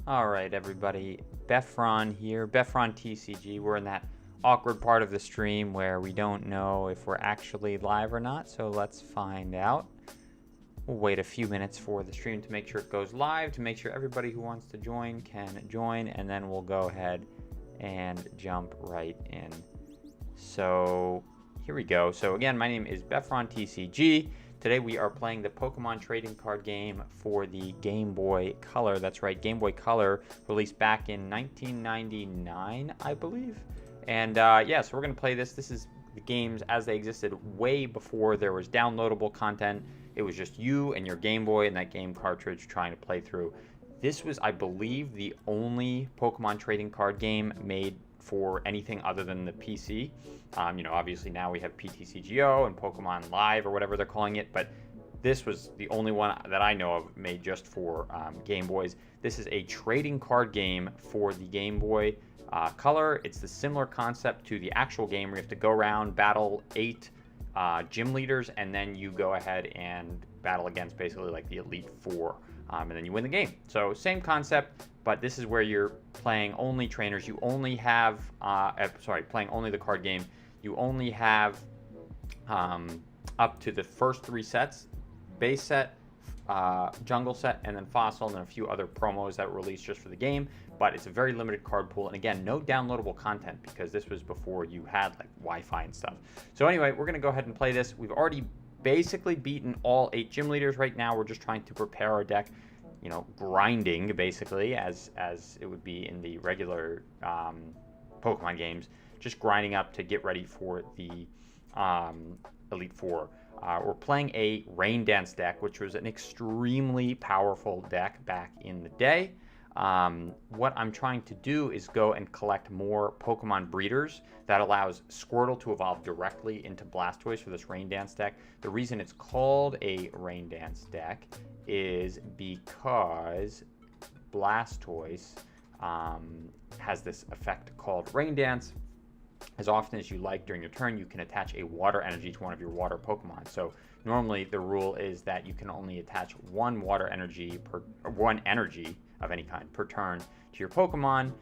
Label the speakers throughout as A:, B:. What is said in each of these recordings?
A: All right, everybody. Befron here, Befron TCG. We're in that awkward part of the stream where we don't know if we're actually live or not, so let's find out. We'll wait a few minutes for the stream to make sure it goes live, to make sure everybody who wants to join can join, and then we'll go ahead and jump right in. So here we go. So again, my name is Befron TCG. Today we are playing the Pokemon trading card game for the Game Boy Color. That's right, Game Boy Color, released back in 1999, I believe. And yeah, so we're going to play this. This is the games as they existed way before there was downloadable content. It was just you and your Game Boy and that game cartridge trying to play through. This was, I believe, the only Pokemon trading card game made for anything other than the PC. You know, obviously now we have PTCGO and Pokemon Live or whatever they're calling it, but this was the only one that I know of made just for Game Boys. This is a trading card game for the Game Boy Color. It's the similar concept to the actual game where you have to go around, battle 8 gym leaders, and then you go ahead and battle against basically like the Elite Four, and then you win the game. So same concept, but this is where you're playing only trainers. You only have, playing only the card game. You only have up to the first 3 sets: base set, jungle set, and then fossil, and then a few other promos that were released just for the game. But it's a very limited card pool, and again, no downloadable content because this was before you had like Wi-Fi and stuff. So anyway, we're gonna go ahead and play this. We've already basically beaten all 8 gym leaders. Right now we're just trying to prepare our deck, you know, grinding basically as it would be in the regular Pokemon games, just grinding up to get ready for the Elite Four. We're playing a Rain Dance deck, which was an extremely powerful deck back in the day. What I'm trying to do is go and collect more Pokemon breeders. That allows Squirtle to evolve directly into Blastoise for this Rain Dance deck. The reason it's called a Rain Dance deck is because Blastoise has this effect called Rain Dance. As often as you like during your turn, you can attach a water energy to one of your water Pokemon. So normally the rule is that you can only attach one energy of any kind per turn to your Pokemon.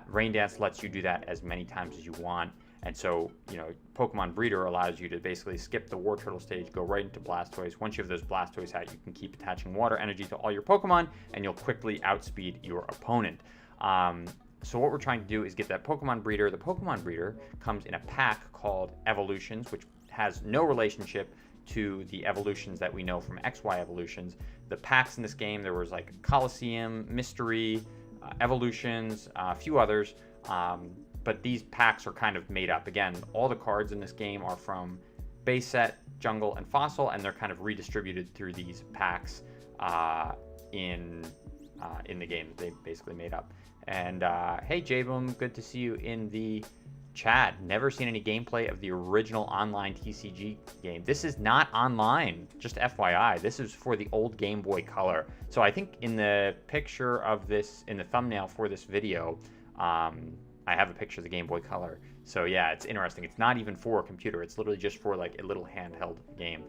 A: Rain Dance lets you do that as many times as you want. And so, you know, Pokemon Breeder allows you to basically skip the War Turtle stage, go right into Blastoise. Once you have those Blastoise out, you can keep attaching water energy to all your Pokemon, and you'll quickly outspeed your opponent. So what we're trying to do is get that Pokemon Breeder. The Pokemon Breeder comes in a pack called Evolutions, which has no relationship to the evolutions that we know from XY evolutions. The packs in this game, there was like Coliseum, Mystery, Evolutions, a few others, but these packs are kind of made up. Again, all the cards in this game are from base set, jungle, and fossil, and they're kind of redistributed through these packs in the game that they basically made up. And hey J-Boom, good to see you in the chat. Never seen any gameplay of the original online TCG game. This is not online, just FYI. This is for the old Game Boy Color. So I think in the picture of this, in the thumbnail for this video, I have a picture of the Game Boy Color. So yeah, it's interesting. It's not even for a computer. It's literally just for like a little handheld game.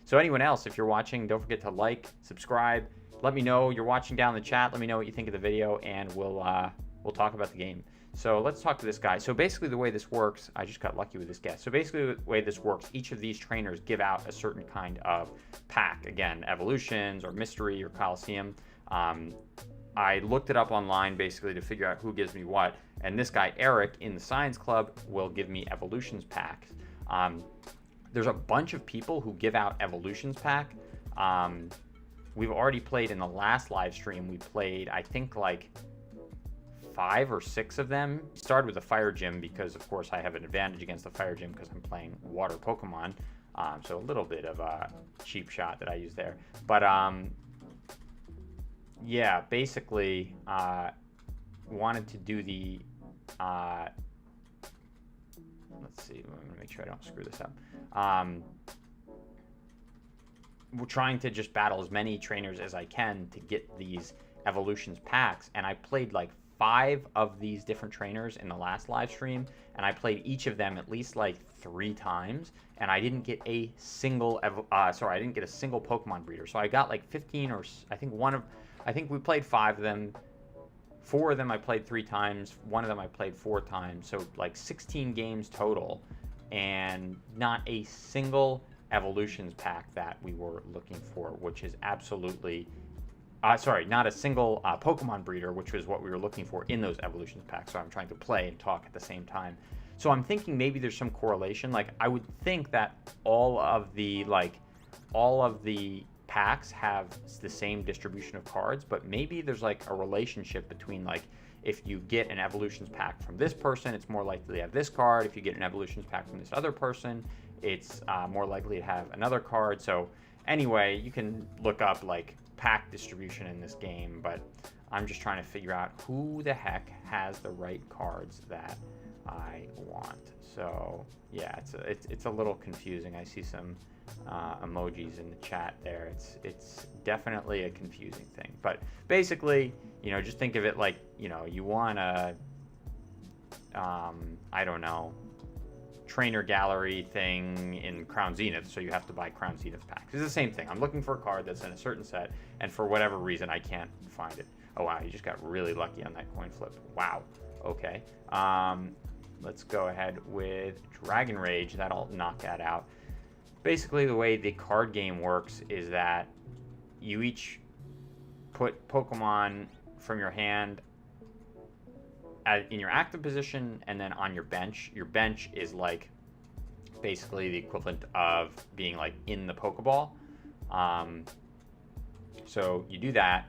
A: So anyone else, if you're watching, don't forget to like, subscribe. Let me know you're watching down in the chat. Let me know what you think of the video, and we'll talk about the game. So let's talk to this guy. So basically the way this works, I just got lucky with this guest. So basically the way this works, each of these trainers give out a certain kind of pack. Again, Evolutions or Mystery or Coliseum. I looked it up online basically to figure out who gives me what. And this guy, Eric, in the Science Club will give me Evolutions packs. There's a bunch of people who give out Evolutions pack. We've already played in the last live stream. We played, I think, like 5 or 6 of them. Started with the Fire Gym because, of course, I have an advantage against the Fire Gym because I'm playing water Pokemon. So a little bit of a cheap shot that I use there. But yeah, basically wanted to do the let's see, I'm gonna make sure I don't screw this up. We're trying to just battle as many trainers as I can to get these Evolutions packs, and I played like 5 of these different trainers in the last live stream, and I played each of them at least like 3 times, and I didn't get a single I didn't get a single Pokemon breeder. So I got like 15, or I think we played 5 of them. 4 of them I played 3 times, 1 of them I played 4 times, so like 16 games total, and not a single evolutions pack that we were looking for, which is absolutely not a single Pokemon breeder, which was what we were looking for in those evolutions packs. So I'm trying to play and talk at the same time. So I'm thinking maybe there's some correlation. Like, I would think that all of the packs have the same distribution of cards, but maybe there's like a relationship between, like, if you get an evolutions pack from this person, it's more likely to have this card. If you get an evolutions pack from this other person, it's more likely to have another card. So anyway, you can look up like pack distribution in this game, but I'm just trying to figure out who the heck has the right cards that I want. So yeah, it's a little confusing. I see some emojis in the chat there. It's definitely a confusing thing, but basically, you know, just think of it like, you know, you want a I don't know, trainer gallery thing in Crown Zenith, so you have to buy Crown Zenith packs. It's the same thing. I'm looking for a card that's in a certain set, and for whatever reason I can't find it. Oh wow, you just got really lucky on that coin flip. Wow. Okay. Let's go ahead with Dragon Rage. That'll knock that out. Basically, the way the card game works is that you each put Pokemon from your hand in your active position and then on your bench. Your bench is like basically the equivalent of being like in the Pokeball. So you do that,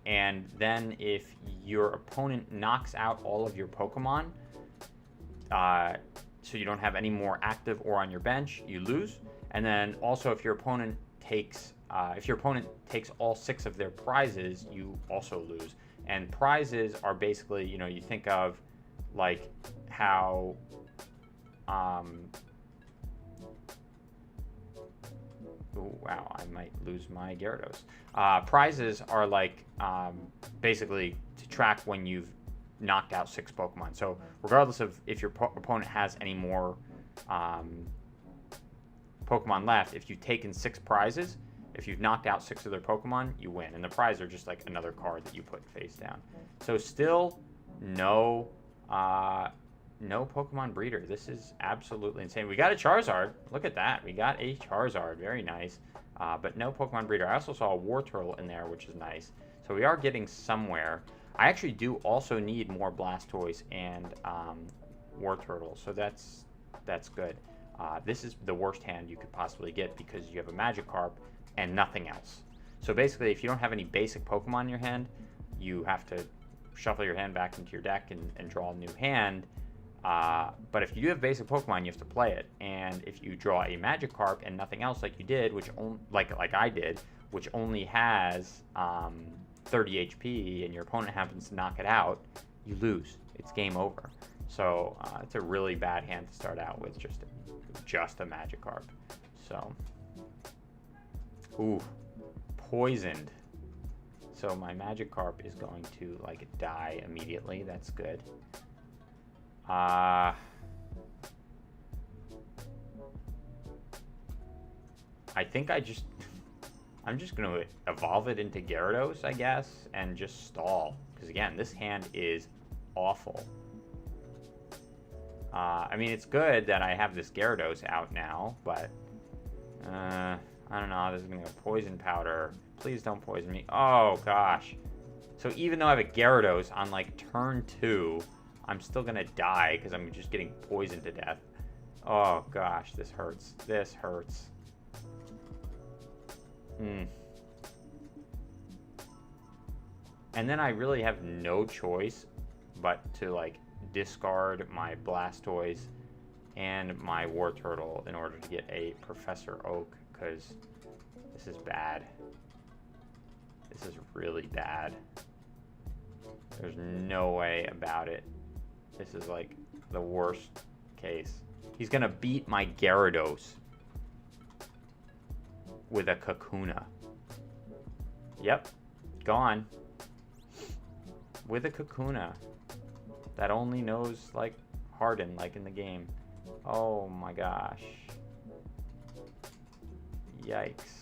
A: and then if your opponent knocks out all of your Pokemon, so you don't have any more active or on your bench, you lose. And then also if your opponent takes all 6 of their prizes, you also lose. And prizes are basically, you know, you think of like how ooh, wow, I might lose my Gyarados. Prizes are like basically to track when you've knocked out 6 Pokemon. So regardless of if your opponent has any more Pokemon left, if you've taken 6 prizes, if you've knocked out 6 of their Pokemon, you win. And the prize are just like another card that you put face down. So still no Pokemon breeder. This is absolutely insane. We got a Charizard. Look at that. We got a Charizard. Very nice. But no Pokemon breeder. I also saw a Wartortle in there, which is nice. So we are getting somewhere. I actually do also need more Blastoise and Wartortle. So that's good. This is the worst hand you could possibly get because you have a Magikarp and nothing else. So basically, if you don't have any basic Pokemon in your hand, you have to shuffle your hand back into your deck and draw a new hand. But if you do have basic Pokemon, you have to play it. And if you draw a Magikarp and nothing else, like you did, which like I did, which only has 30 HP, and your opponent happens to knock it out, you lose. It's game over. So it's a really bad hand to start out with, just a Magikarp. So, ooh, poisoned. So my Magikarp is going to like die immediately. That's good. I think I'm just going to evolve it into Gyarados, I guess, and just stall. Because again, this hand is awful. I mean, it's good that I have this Gyarados out now, but I don't know. This is going to go Poison Powder. Please don't poison me. Oh, gosh. So even though I have a Gyarados on, like, turn 2, I'm still going to die because I'm just getting poisoned to death. Oh, gosh. This hurts. This hurts. And then I really have no choice but to, like, discard my Blastoise and my Wartortle in order to get a Professor Oak, because this is bad. This is really bad. There's no way about it. This is like the worst case. He's gonna beat my Gyarados with a Kakuna. Yep, gone. With a Kakuna that only knows like Harden, like in the game. Oh my gosh. Yikes.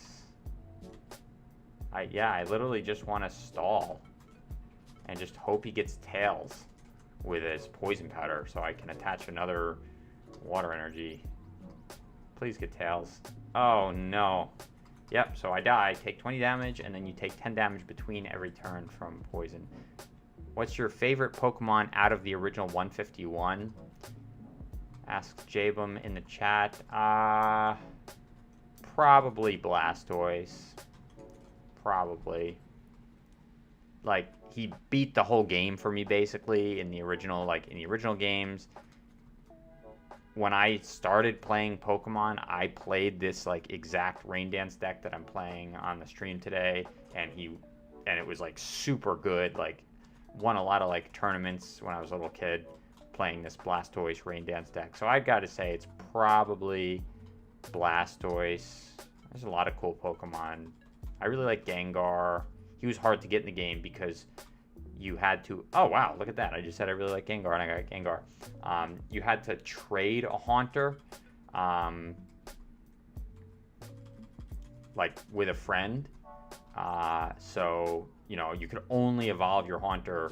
A: I literally just want to stall. and just hope he gets tails with his poison powder so I can attach another water energy. Please get tails. Oh no. Yep, so I die, take 20 damage, and then you take 10 damage between every turn from poison. What's your favorite Pokemon out of the original 151? Asks Jabum in the chat. Probably Blastoise. Probably. Like, he beat the whole game for me, basically, in the original, games. When I started playing Pokemon, I played this, like, exact Rain Dance deck that I'm playing on the stream today, and it was, like, super good, like, won a lot of, like, tournaments when I was a little kid playing this Blastoise Rain Dance deck. So I've got to say it's probably Blastoise. There's a lot of cool Pokemon. I really like Gengar. He was hard to get in the game because you had to... Oh, wow, look at that. I just said I really like Gengar, and I got Gengar. You had to trade a Haunter, like, with a friend. So, you know, you could only evolve your Haunter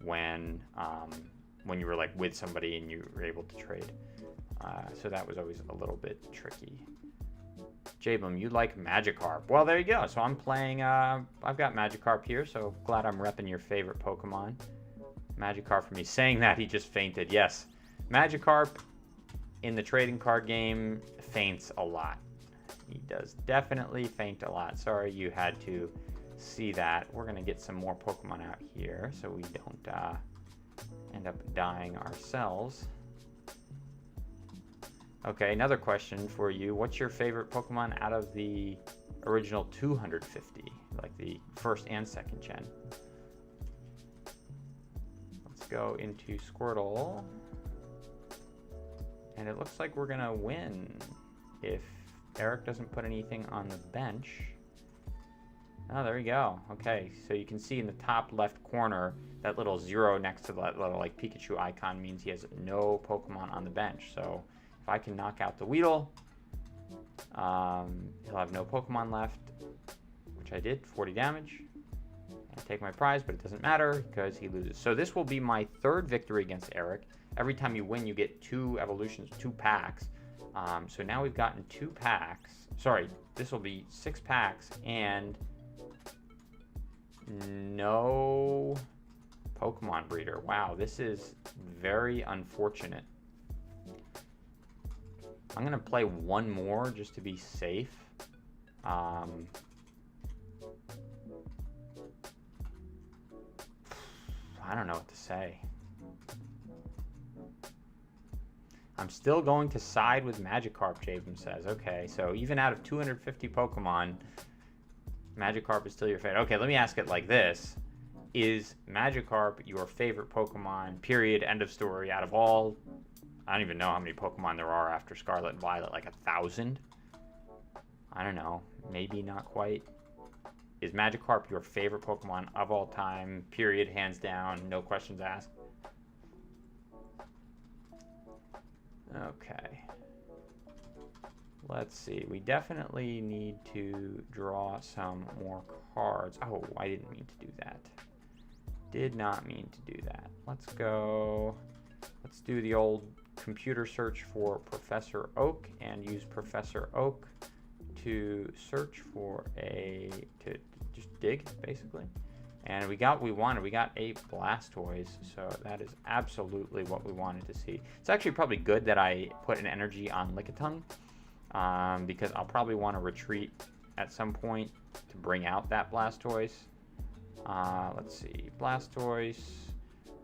A: when you were, like, with somebody and you were able to trade. So that was always a little bit tricky. Jabum, you like Magikarp. Well, there you go. So I'm playing, I've got Magikarp here, so glad I'm repping your favorite Pokemon. Magikarp for me. Saying that, he just fainted. Yes, Magikarp in the trading card game faints a lot. He does definitely faint a lot. Sorry you had to see that. We're going to get some more Pokemon out here so we don't end up dying ourselves. Okay, another question for you. What's your favorite Pokemon out of the original 250? Like the first and second gen. Let's go into Squirtle. And it looks like we're going to win if Eric doesn't put anything on the bench. Oh, there we go. Okay, so you can see in the top left corner, that little 0 next to that little like Pikachu icon means he has no Pokemon on the bench. So if I can knock out the Weedle, he'll have no Pokemon left, which I did, 40 damage. I take my prize, but it doesn't matter because he loses. So this will be my third victory against Eric. Every time you win, you get 2 evolutions, 2 packs. So now we've gotten 2 packs. Sorry, this will be 6 packs and no Pokemon breeder. Wow, this is very unfortunate. I'm going to play one more just to be safe. I don't know what to say. I'm still going to side with Magikarp, Jabum says. Okay, so even out of 250 Pokemon, Magikarp is still your favorite. Okay, let me ask it like this. Is Magikarp your favorite Pokemon, period, end of story, out of all... I don't even know how many Pokemon there are after Scarlet and Violet, like 1,000? I don't know, maybe not quite. Is Magikarp your favorite Pokemon of all time, period, hands down, no questions asked? Okay. Let's see, we definitely need to draw some more cards. Oh, I didn't mean to do that. Did not mean to do that. Let's go, let's do the old computer search for Professor Oak and use Professor Oak to search for to just dig, basically. And we got what we wanted. We got 8 Blastoise, so that is absolutely what we wanted to see. It's actually probably good that I put an energy on Lickitung, because I'll probably want to retreat at some point to bring out that Blastoise. Let's see, Blastoise,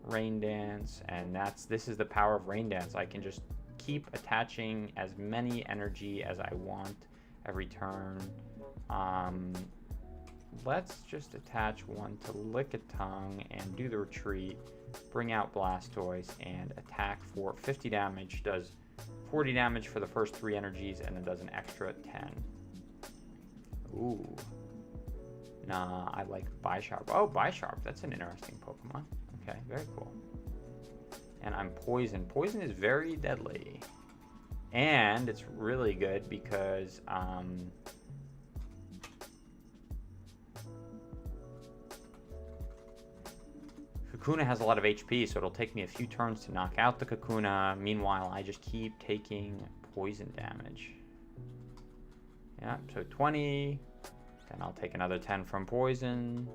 A: Rain Dance, and this is the power of Rain Dance. I can just keep attaching as many energy as I want every turn. Let's just attach one to Lickitung and do the retreat, bring out Blastoise, and attack for 50 damage. Does 40 damage for the first 3 energies, and then does an extra 10. Ooh. Nah, I like Bisharp. Oh, Bisharp, that's an interesting Pokemon. Okay, very cool. And I'm Poison. Poison is very deadly. And it's really good because Kakuna has a lot of HP, so it'll take me a few turns to knock out the Kakuna. Meanwhile, I just keep taking poison damage. Yeah, so 20. Then I'll take another 10 from poison.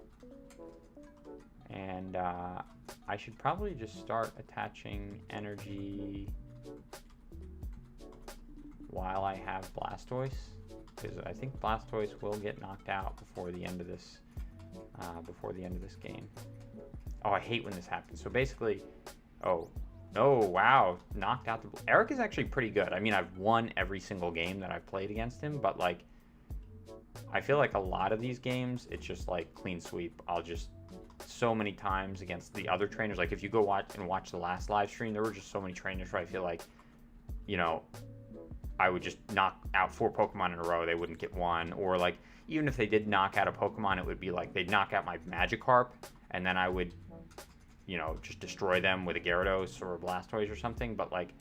A: And I should probably just start attaching energy while I have Blastoise, because I think Blastoise will get knocked out before the end of this game. Oh, I hate when this happens. So basically, oh wow, knocked out the Eric is actually pretty good. I mean, I've won every single game that I've played against him, but like I feel like a lot of these games it's just like clean sweep. I'll just so many times against the other trainers, like if you go watch the last live stream, there were just so many trainers where I feel like, you know, I would just knock out 4 Pokemon in a row, they wouldn't get one. Or like even if they did knock out a Pokemon, it would be like they'd knock out my Magikarp and then I would, you know, just destroy them with a Gyarados or a Blastoise or something. But like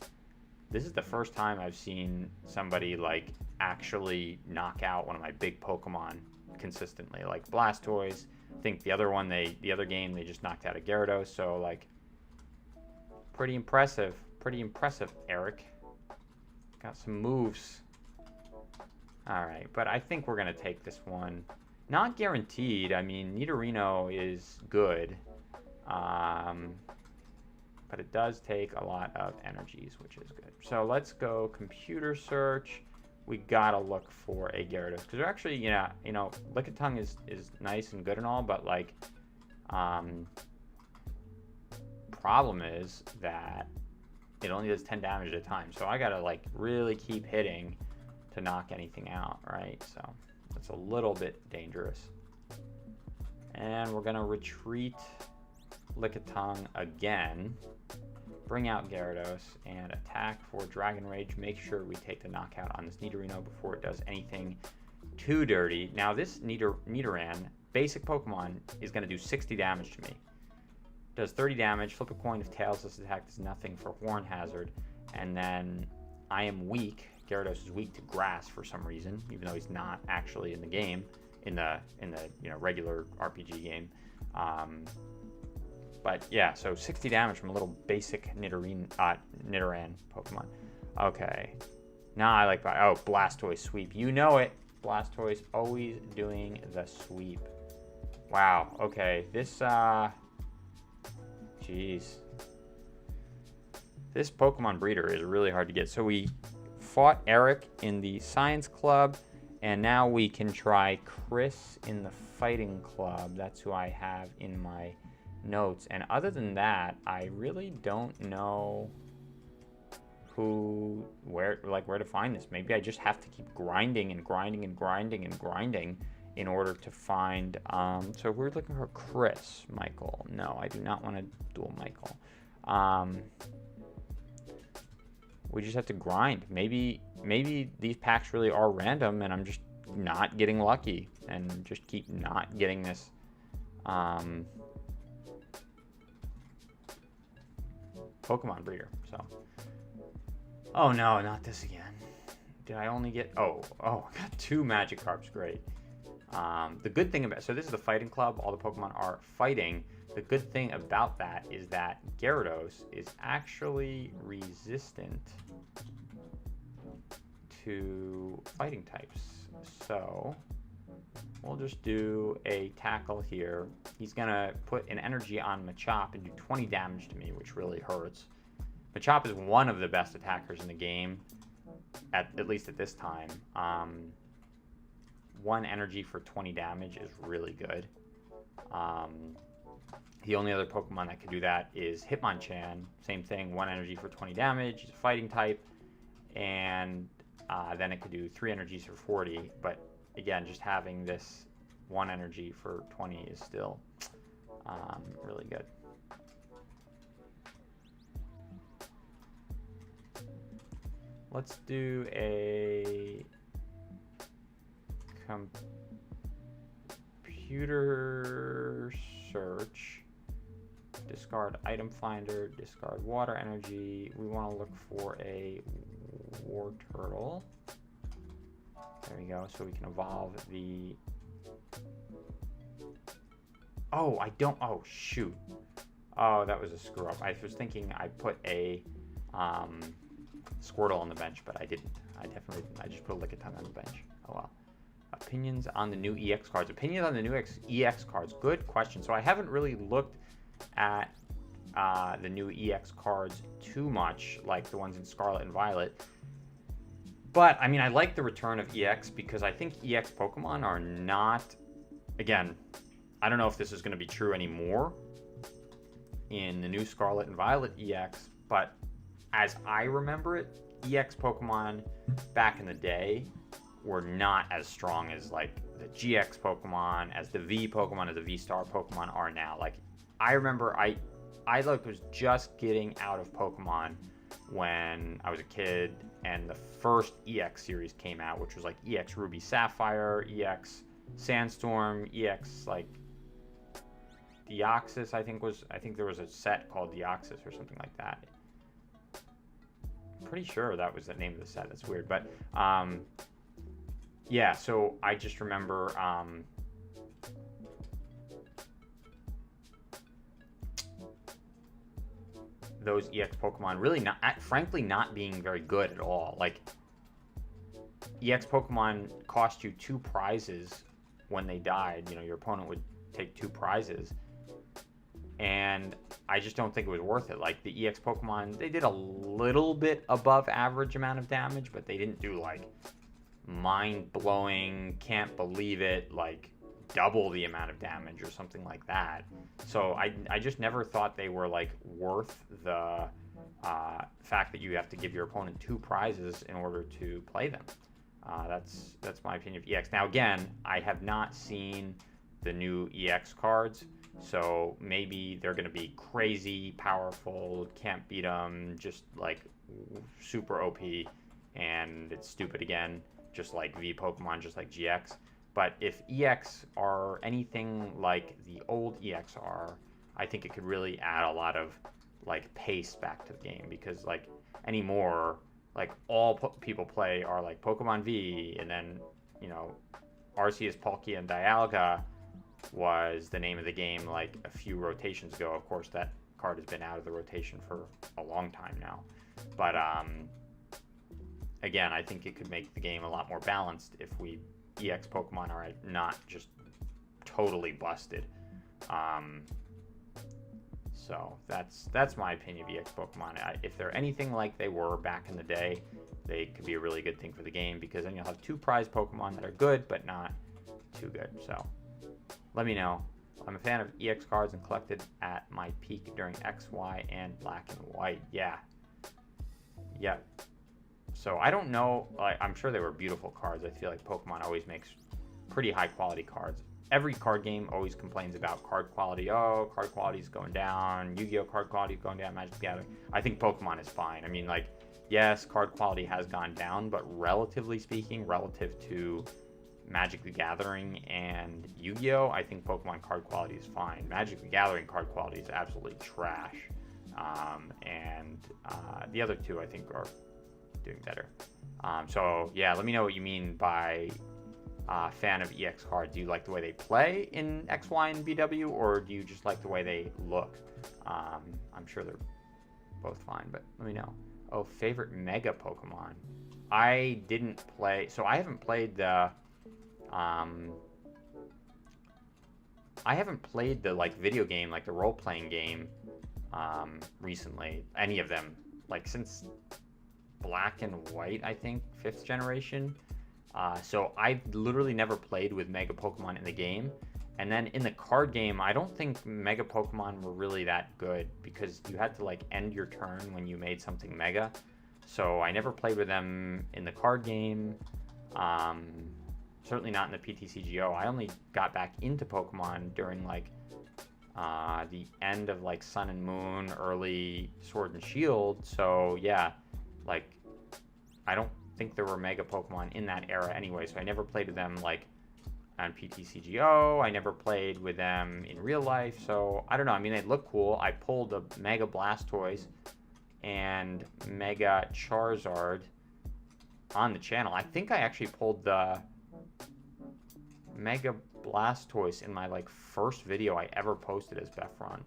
A: this is the first time I've seen somebody like actually knock out one of my big Pokemon consistently. Like Blastoise, I think the other game they just knocked out a Gyarados. So like pretty impressive, Eric. Got some moves. All right, but I think we're gonna take this one. Not guaranteed. I mean, Nidorino is good, but it does take a lot of energies, which is good. So let's go computer search. We gotta look for a Gyarados because they're actually, you know, Lickitung is nice and good and all, but like, problem is that it only does 10 damage at a time. So I gotta like really keep hitting to knock anything out, right? So that's a little bit dangerous. And we're gonna retreat Lickitung again, bring out Gyarados, and attack for Dragon Rage. Make sure we take the knockout on this Nidorino before it does anything too dirty. Now this Nidoran, basic Pokemon, is gonna do 60 damage to me. Does 30 damage, flip a coin if tails. This attack does nothing for Horn Hazard. And then I am weak. Gyarados is weak to grass for some reason, even though he's not actually in the game, in the you know, regular RPG game. But yeah, so 60 damage from a little basic Nidoran Pokemon. Okay. Now I like, oh, Blastoise sweep. You know it. Blastoise always doing the sweep. Wow. Okay. This, jeez. This Pokemon breeder is really hard to get. So we fought Eric in the Science Club, and now we can try Chris in the Fighting Club. That's who I have in my notes. And other than that, I really don't know where to find this. Maybe I just have to keep grinding and grinding and grinding and grinding in order to find, so we're looking for Chris. Michael. No, I do not want to duel Michael. We just have to grind. Maybe these packs really are random and I'm just not getting lucky and just keep not getting this, Pokemon breeder. So, oh no, not this again. Did I only get, oh, I got 2 Magikarps. Great. The good thing about, so this is the Fighting Club, all the Pokemon are fighting. The good thing about that is that Gyarados is actually resistant to fighting types. So we'll just do a tackle here. He's gonna put an energy on Machop and do 20 damage to me, which really hurts. Machop is one of the best attackers in the game, at least at this time. 1 energy for 20 damage is really good. The only other Pokemon that can do that is Hitmonchan. Same thing, 1 energy for 20 damage. He's a fighting type. And then it could do 3 energies for 40. But again, just having this 1 energy for 20 is still really good. Let's do a computer search. Discard item finder, discard water energy. We want to look for a war turtle. There we go. So we can evolve the, oh, I don't, oh shoot. Oh, that was a screw up. I was thinking I put a Squirtle on the bench, but I didn't. I definitely didn't. I just put a Lickitung on the bench. Oh well. Opinions on the new EX cards. Opinions on the new EX cards. Good question. So I haven't really looked at the new EX cards too much, like the ones in Scarlet and Violet. But, I mean, I like the return of EX because I think EX Pokemon are not... Again, I don't know if this is going to be true anymore in the new Scarlet and Violet EX, but as I remember it, EX Pokemon back in the day were not as strong as, like, the GX Pokemon, as the V Pokemon, as the V-Star Pokemon are now. Like, I remember I like was just getting out of Pokemon when I was a kid, and the first EX series came out, which was like EX Ruby Sapphire, EX Sandstorm, EX like Deoxys. I think there was a set called Deoxys or something like that. I'm pretty sure that was the name of the set. That's weird, but yeah. So I just remember those EX Pokemon really frankly not being very good at all. Like, EX Pokemon cost you 2 prizes when they died. You know, your opponent would take 2 prizes, and I just don't think it was worth it. Like, the EX Pokemon, they did a little bit above average amount of damage, but they didn't do like mind-blowing, can't believe it, like double the amount of damage or something like that. So I just never thought they were like worth the fact that you have to give your opponent 2 prizes in order to play them. That's my opinion of EX. Now again, I have not seen the new EX cards, so maybe they're going to be crazy powerful, can't beat them, just like super OP, and it's stupid again, just like V Pokemon, just like GX. But if EX are anything like the old EX are, I think it could really add a lot of like pace back to the game, because like anymore, like all people play are like Pokemon V, and then, you know, Arceus, Palkia, and Dialga was the name of the game like a few rotations ago. Of course, that card has been out of the rotation for a long time now. But again, I think it could make the game a lot more balanced if EX Pokemon are not just totally busted. So that's my opinion of EX Pokemon. If they're anything like they were back in the day, they could be a really good thing for the game, because then you'll have 2 prize Pokemon that are good but not too good. So let me know. I'm a fan of EX cards and collected at my peak during X, Y, and Black and White. Yeah. So I don't know, I'm sure they were beautiful cards. I feel like Pokemon always makes pretty high quality cards. Every card game always complains about card quality. Oh, card quality is going down. Yu-Gi-Oh card quality is going down. Magic the Gathering. I think Pokemon is fine. I mean, like, yes, card quality has gone down, but relatively speaking, relative to Magic the Gathering and Yu-Gi-Oh, I think Pokemon card quality is fine. Magic the Gathering card quality is absolutely trash. And the other two, I think, are doing better. So yeah, let me know what you mean by fan of EX cards. Do you like the way they play in X, Y, and BW, or do you just like the way they look? I'm sure they're both fine, but let me know. Oh, favorite Mega Pokemon. I didn't play, so I haven't played the like video game, like the role-playing game recently. Any of them, like since Black and White, I think 5th generation. So I literally never played with Mega Pokemon in the game. And then in the card game, I don't think Mega Pokemon were really that good, because you had to like end your turn when you made something Mega. So I never played with them in the card game. Certainly not in the PTCGO. I only got back into Pokemon during like the end of like Sun and Moon, early Sword and Shield. So yeah, like I don't think there were Mega Pokemon in that era anyway, so I never played with them like on PTCGO. I never played with them in real life, so I don't know. I mean, they look cool. I pulled a Mega Blastoise and Mega Charizard on the channel. I think I actually pulled the Mega Blastoise in my like first video I ever posted as Befron.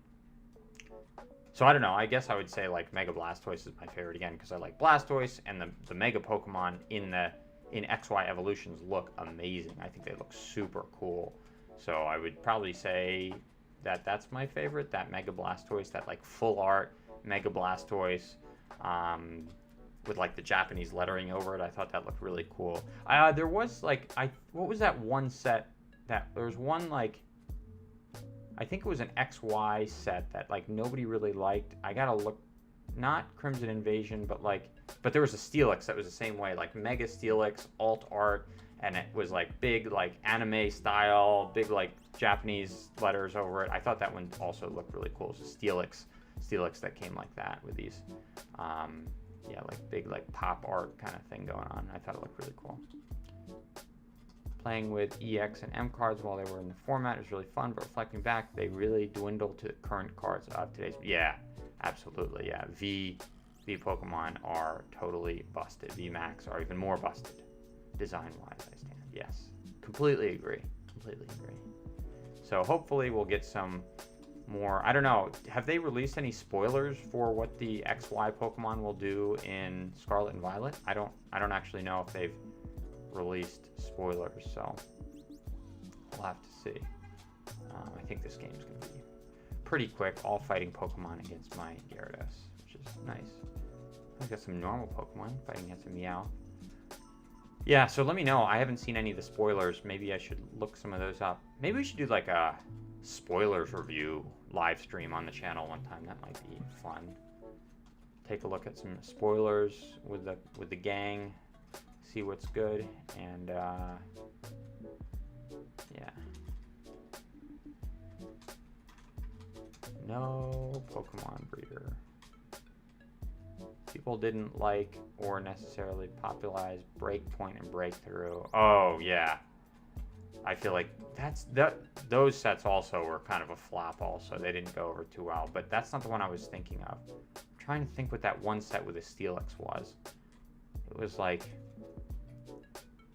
A: So I don't know. I guess I would say like Mega Blastoise is my favorite again because I like Blastoise, and the Mega Pokemon in XY evolutions look amazing. I think they look super cool. So I would probably say that that's my favorite. That Mega Blastoise, that like full art Mega Blastoise, with like the Japanese lettering over it. I thought that looked really cool. There was like what was that one set that there was one like. I think it was an XY set that like nobody really liked. I gotta look, not Crimson Invasion, but there was a Steelix that was the same way, like Mega Steelix, alt art, and it was like big like anime style, big like Japanese letters over it. I thought that one also looked really cool. It was a Steelix that came like that with these, yeah, like big like pop art kind of thing going on. I thought it looked really cool. Playing with EX and M cards while they were in the format is really fun, but reflecting back, they really dwindled to the current cards of today's. Yeah, absolutely. Yeah, V Pokemon are totally busted. V Max are even more busted, design-wise. I stand. Yes, completely agree. Completely agree. So hopefully we'll get some more. I don't know. Have they released any spoilers for what the XY Pokemon will do in Scarlet and Violet? I don't actually know if they've released spoilers, so we'll have to see. I think this game's going to be pretty quick, all fighting Pokemon against my Gyarados, which is nice. I've got some normal Pokemon fighting against a Meow. Yeah, so let me know. I haven't seen any of the spoilers. Maybe I should look some of those up. Maybe we should do like a spoilers review live stream on the channel one time. That might be fun. Take a look at some spoilers with the gang. See what's good, and yeah. No Pokemon breeder. People didn't like or necessarily popularize Breakpoint and Breakthrough. Oh yeah, I feel like those sets also were kind of a flop. Also, they didn't go over too well. But that's not the one I was thinking of. I'm trying to think what that one set with the Steelix was. It was like.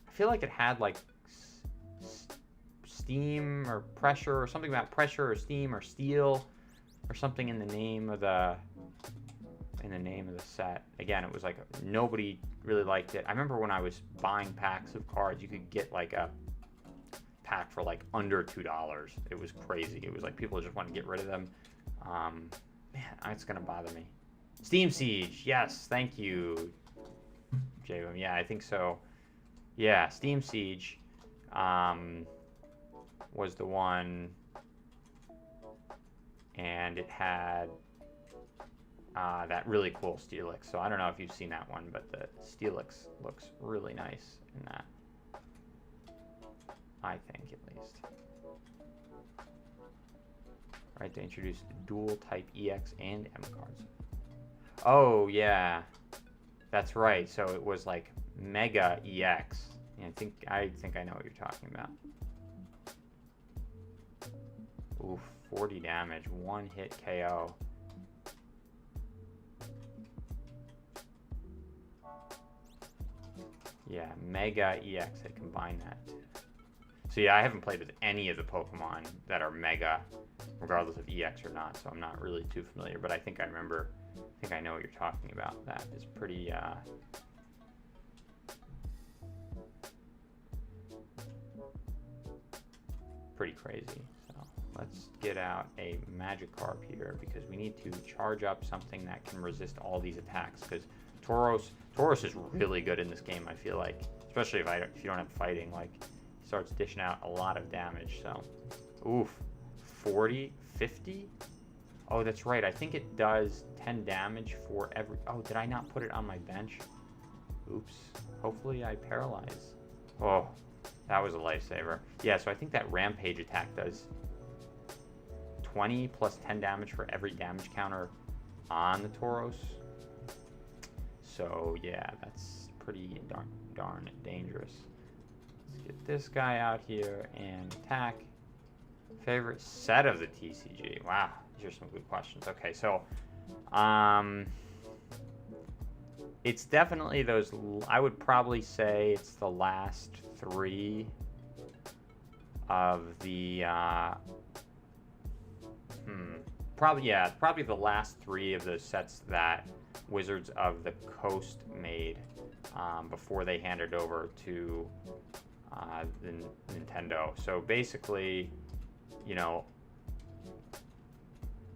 A: I feel like it had like steam or pressure or something about pressure or steam or steel or something in the name of the set. Again, it was like nobody really liked it. I remember when I was buying packs of cards, you could get like a pack for like under $2. It was crazy. It was like people just want to get rid of them. Man, it's gonna bother me. Steam Siege, yes, thank you, Javen. Yeah, I think so. Yeah, Steam Siege was the one, and it had that really cool Steelix. So I don't know if you've seen that one, but the Steelix looks really nice in that. I think, at least. Right, they introduced dual type EX and M cards. Oh, yeah. That's right. So it was like Mega EX. Yeah, I think I know what you're talking about. Oof, 40 damage, one hit KO. Yeah, Mega EX, they combine that too. So yeah, I haven't played with any of the Pokemon that are Mega, regardless of EX or not, so I'm not really too familiar, but I think I know what you're talking about. That is pretty, pretty crazy. So let's get out a Magikarp here because we need to charge up something that can resist all these attacks, because Tauros is really good in this game, I feel like, especially if you don't have fighting. Like, he starts dishing out a lot of damage. So oof, 40, 50. Oh, that's right, I think it does 10 damage for every. Oh, did I not put it on my bench? Oops. Hopefully I paralyze. Oh, that was a lifesaver. Yeah, so I think that Rampage attack does 20 plus 10 damage for every damage counter on the Tauros. So yeah, that's pretty darn dangerous. Let's get this guy out here and attack. Favorite set of the TCG? Wow, these are some good questions. Okay, so it's definitely those. I would probably say it's the last three of the probably the last 3 of those sets that Wizards of the Coast made before they handed over to the Nintendo. So basically, you know,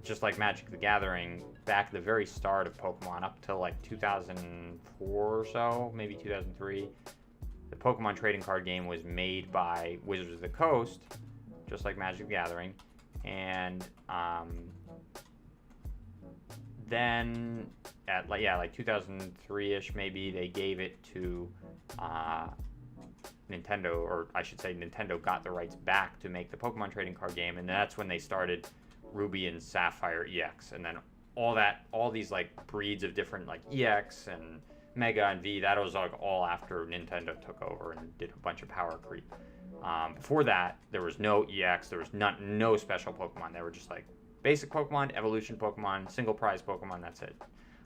A: just like Magic the Gathering, back at the very start of Pokemon, up till like 2004 or so, maybe 2003, the Pokemon trading card game was made by Wizards of the Coast, just like Magic the Gathering, and then at like 2003ish maybe, they gave it to Nintendo, or I should say Nintendo got the rights back to make the Pokemon trading card game, and that's when they started Ruby and Sapphire EX, and then all these like breeds of different like EX and Mega and V, that was like all after Nintendo took over and did a bunch of power creep. Before that, there was no EX, there was no special Pokemon. They were just like basic Pokemon, evolution Pokemon, single prize Pokemon, that's it.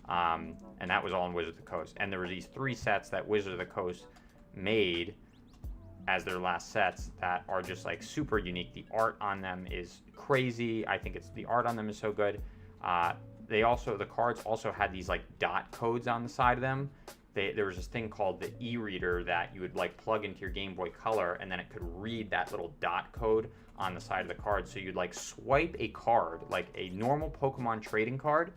A: And that was all in Wizards of the Coast. And there were these 3 sets that Wizards of the Coast made as their last sets that are just like super unique. The art on them is crazy. I think the art on them is so good. The cards also had these like dot codes on the side of them. There was this thing called the e-reader that you would like plug into your Game Boy Color, and then it could read that little dot code on the side of the card. So you'd like swipe a card, like a normal Pokemon trading card,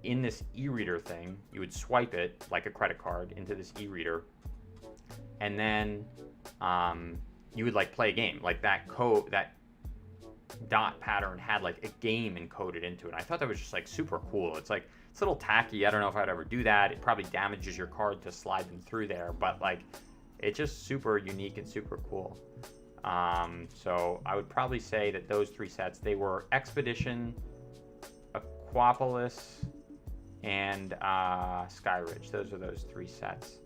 A: in this e-reader thing. You would swipe it like a credit card into this e-reader, and then you would like play a game. Like that dot pattern had like a game encoded into it. I thought that was just like super cool. It's like, it's a little tacky. I don't know if I'd ever do that. It probably damages your card to slide them through there, but like, it's just super unique and super cool. So I would probably say that those 3 sets, they were Expedition, Aquapolis, and Skyridge. Those are those 3 sets.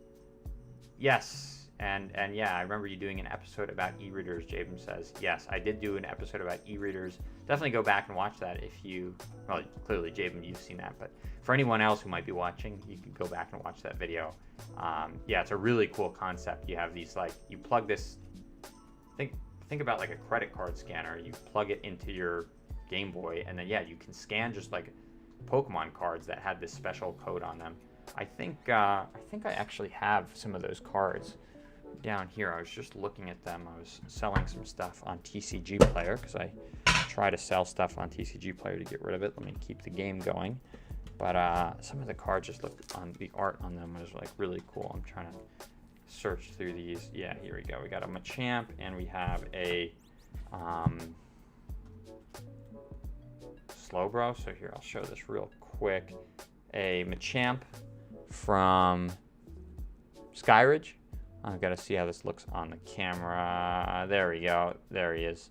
A: Yes. And yeah, I remember you doing an episode about e-readers, Jabim says. Yes, I did do an episode about e-readers. Definitely go back and watch that if you, well, clearly, Jabim, you've seen that. But for anyone else who might be watching, you can go back and watch that video. Yeah, it's a really cool concept. You have these, like, you plug this, think about like a credit card scanner. You plug it into your Game Boy, and then, yeah, you can scan just like Pokemon cards that had this special code on them. I think I actually have some of those cards down here. I was just looking at them. I was selling some stuff on TCG Player because I try to sell stuff on TCG Player to get rid of it. Let me keep the game going. But some of the cards just looked on the art on them was like really cool. I'm trying to search through these. Yeah, here we go. We got a Machamp, and we have a Slowbro. So here, I'll show this real quick. A Machamp from Skyridge. I've got to see how this looks on the camera. There we go. There he is.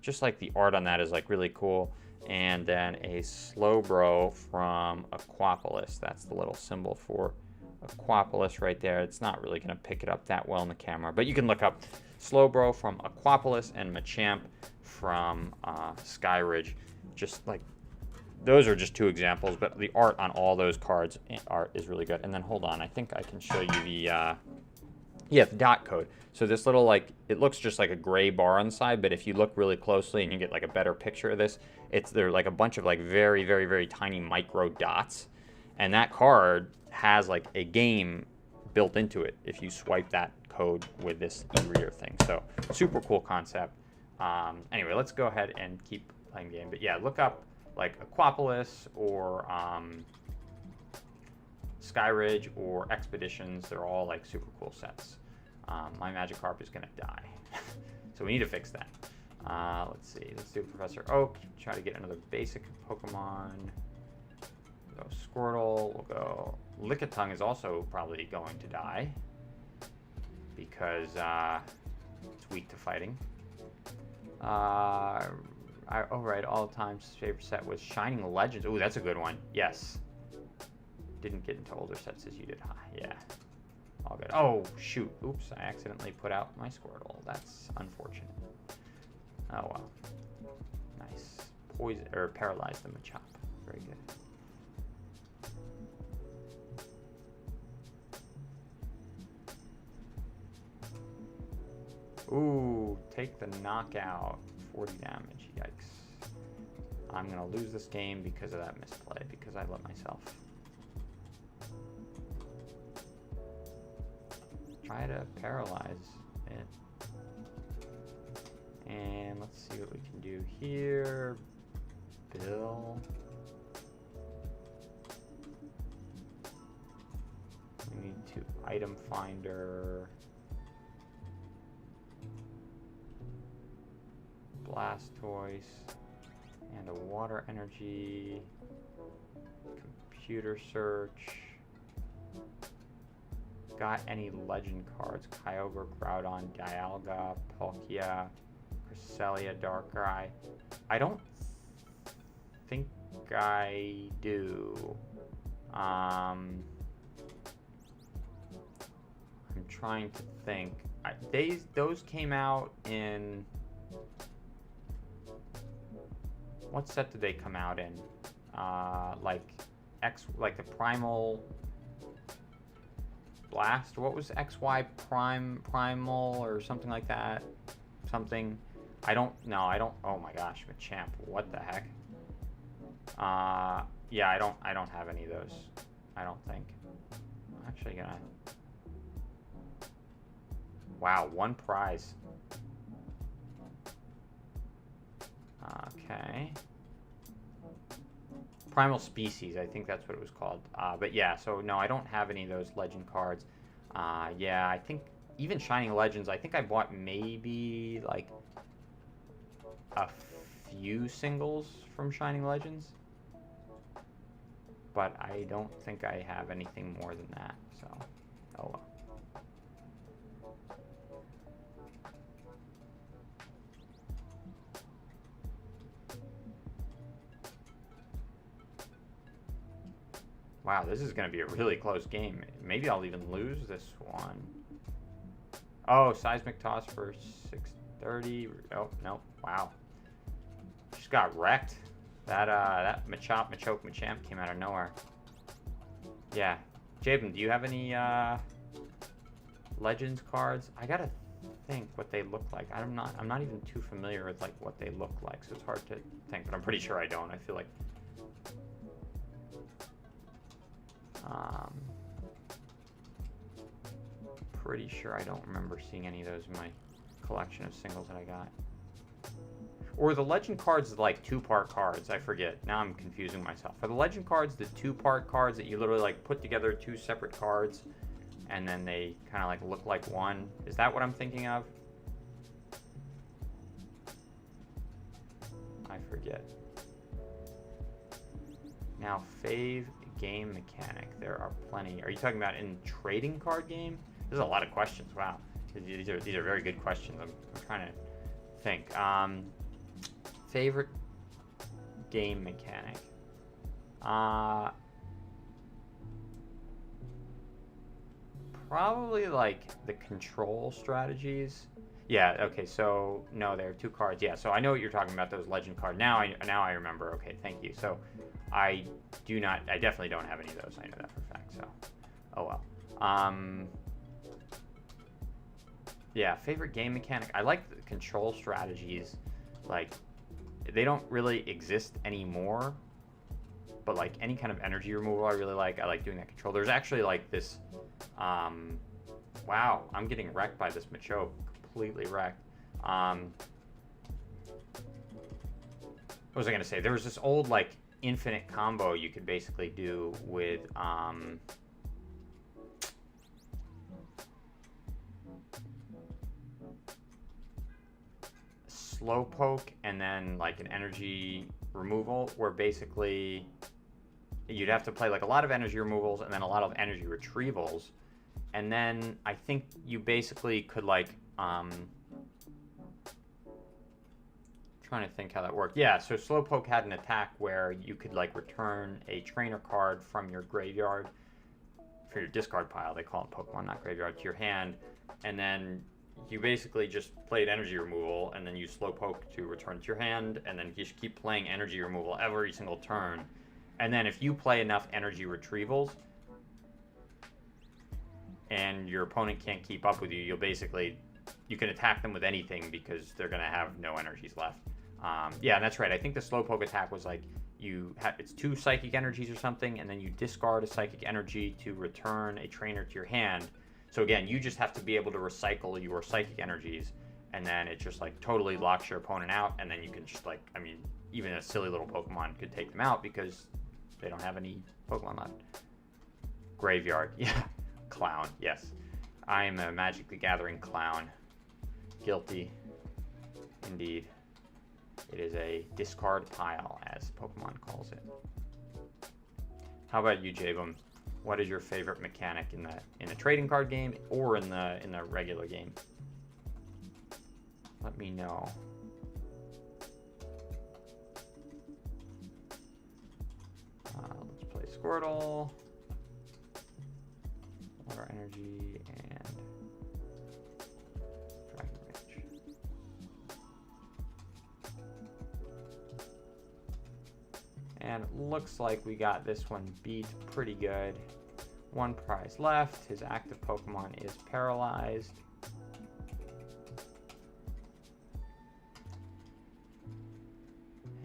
A: Just like the art on that is like really cool. And then a Slowbro from Aquapolis. That's the little symbol for Aquapolis right there. It's not really going to pick it up that well in the camera, but you can look up Slowbro from Aquapolis and Machamp from Skyridge. Just like, those are just 2 examples, but the art on all those cards is really good. And then hold on, I think I can show you the the dot code. So this little, like, it looks just like a gray bar on the side, but if you look really closely and you get like a better picture of this, they're like a bunch of like very, very, very tiny micro dots. And that card has like a game built into it if you swipe that code with this e-reader thing. So super cool concept. Anyway, let's go ahead and keep playing the game. But yeah, look up like Aquapolis or Skyridge or Expeditions. They're all like super cool sets. My Magikarp is gonna die, so we need to fix that. Let's see. Let's do Professor Oak. Try to get another basic Pokemon. We'll go Squirtle. We'll go Lickitung is also probably going to die because it's weak to fighting. Oh right, all-time favorite set was Shining Legends. Ooh, that's a good one. Yes. Didn't get into older sets as you did. Yeah. All good. Oh, shoot. Oops, I accidentally put out my Squirtle. That's unfortunate. Oh, well. Nice. Poison, or paralyzed the Machop. Very good. Ooh, take the knockout. 40 damage. Yikes. I'm going to lose this game because of that misplay, because I let myself. Try to paralyze it. And let's see what we can do here. Bill. We need to item finder. Blastoise. And a water energy. Computer search. Got any legend cards? Kyogre, Groudon, Dialga, Palkia, Cresselia, Darkrai. I don't think I do. I'm trying to think. Those came out in... What set did they come out in? Like the Primal Blast? What was XY Primal or something like that? Something. I don't know. Oh my gosh, Machamp. What the heck? Yeah, I don't have any of those. I don't think. I'm actually gonna. Wow, 1 prize. Okay. Primal Species, I think that's what it was called. But yeah, so no, I don't have any of those legend cards. Yeah, I think even Shining Legends, I think I bought maybe like a few singles from Shining Legends. But I don't think I have anything more than that, so oh well. Wow, this is going to be a really close game. Maybe I'll even lose this one. Oh, Seismic Toss for 630. Oh, no. Wow. Just got wrecked. That Machamp came out of nowhere. Yeah. Jabin, do you have any Legends cards? I got to think what they look like. I'm not even too familiar with like what they look like, so it's hard to think, but I'm pretty sure I don't. I feel like pretty sure I don't remember seeing any of those in my collection of singles that I got. Or the legend cards like 2-part cards, I forget. Now I'm confusing myself. Are the legend cards the 2-part cards that you literally like put together 2 separate cards and then they kind of like look like one? Is that what I'm thinking of? I forget. Now, fave game mechanic. There are plenty. Are you talking about in trading card game? There's a lot of questions. Wow, these are very good questions. I'm trying to think. Favorite game mechanic. Probably like the control strategies. Yeah. Okay. So no, there are 2 cards. Yeah. So I know what you're talking about. Those legend cards. Now I remember. Okay. Thank you. So I definitely don't have any of those. I know that for a fact. So, oh well. Yeah, favorite game mechanic. I like the control strategies. Like, they don't really exist anymore. But like any kind of energy removal, I really like. I like doing that control. There's actually like this. Wow, I'm getting wrecked by this Machoke. Completely wrecked. What was I gonna say? There was this old like infinite combo you could basically do with Slowpoke and then like an energy removal, where basically you'd have to play like a lot of energy removals and then a lot of energy retrievals, and then I think you basically could like trying to think how that worked. Yeah, so Slowpoke had an attack where you could like return a trainer card from your graveyard, for your discard pile, they call it Pokemon, not graveyard, to your hand, and then you basically just played energy removal and then you Slowpoke to return to your hand, and then you just keep playing energy removal every single turn. And then if you play enough energy retrievals and your opponent can't keep up with you, you can attack them with anything because they're going to have no energies left. Yeah, that's right. I think the Slowpoke attack was like it's 2 psychic energies or something, and then you discard a psychic energy to return a trainer to your hand. So again, you just have to be able to recycle your psychic energies, and then it just like totally locks your opponent out, and then you can just like, I mean, even a silly little Pokemon could take them out because they don't have any Pokemon left. Graveyard, yeah. Clown, yes. I am a Magic the Gathering clown. Guilty, indeed. It is a discard pile, as Pokemon calls it. How about you, Jabum? What is your favorite mechanic in the trading card game or in the regular game? Let me know. Let's play Squirtle. Water Energy and Dragon Rage. And it looks like we got this one beat pretty good. 1 prize left. His active Pokemon is paralyzed.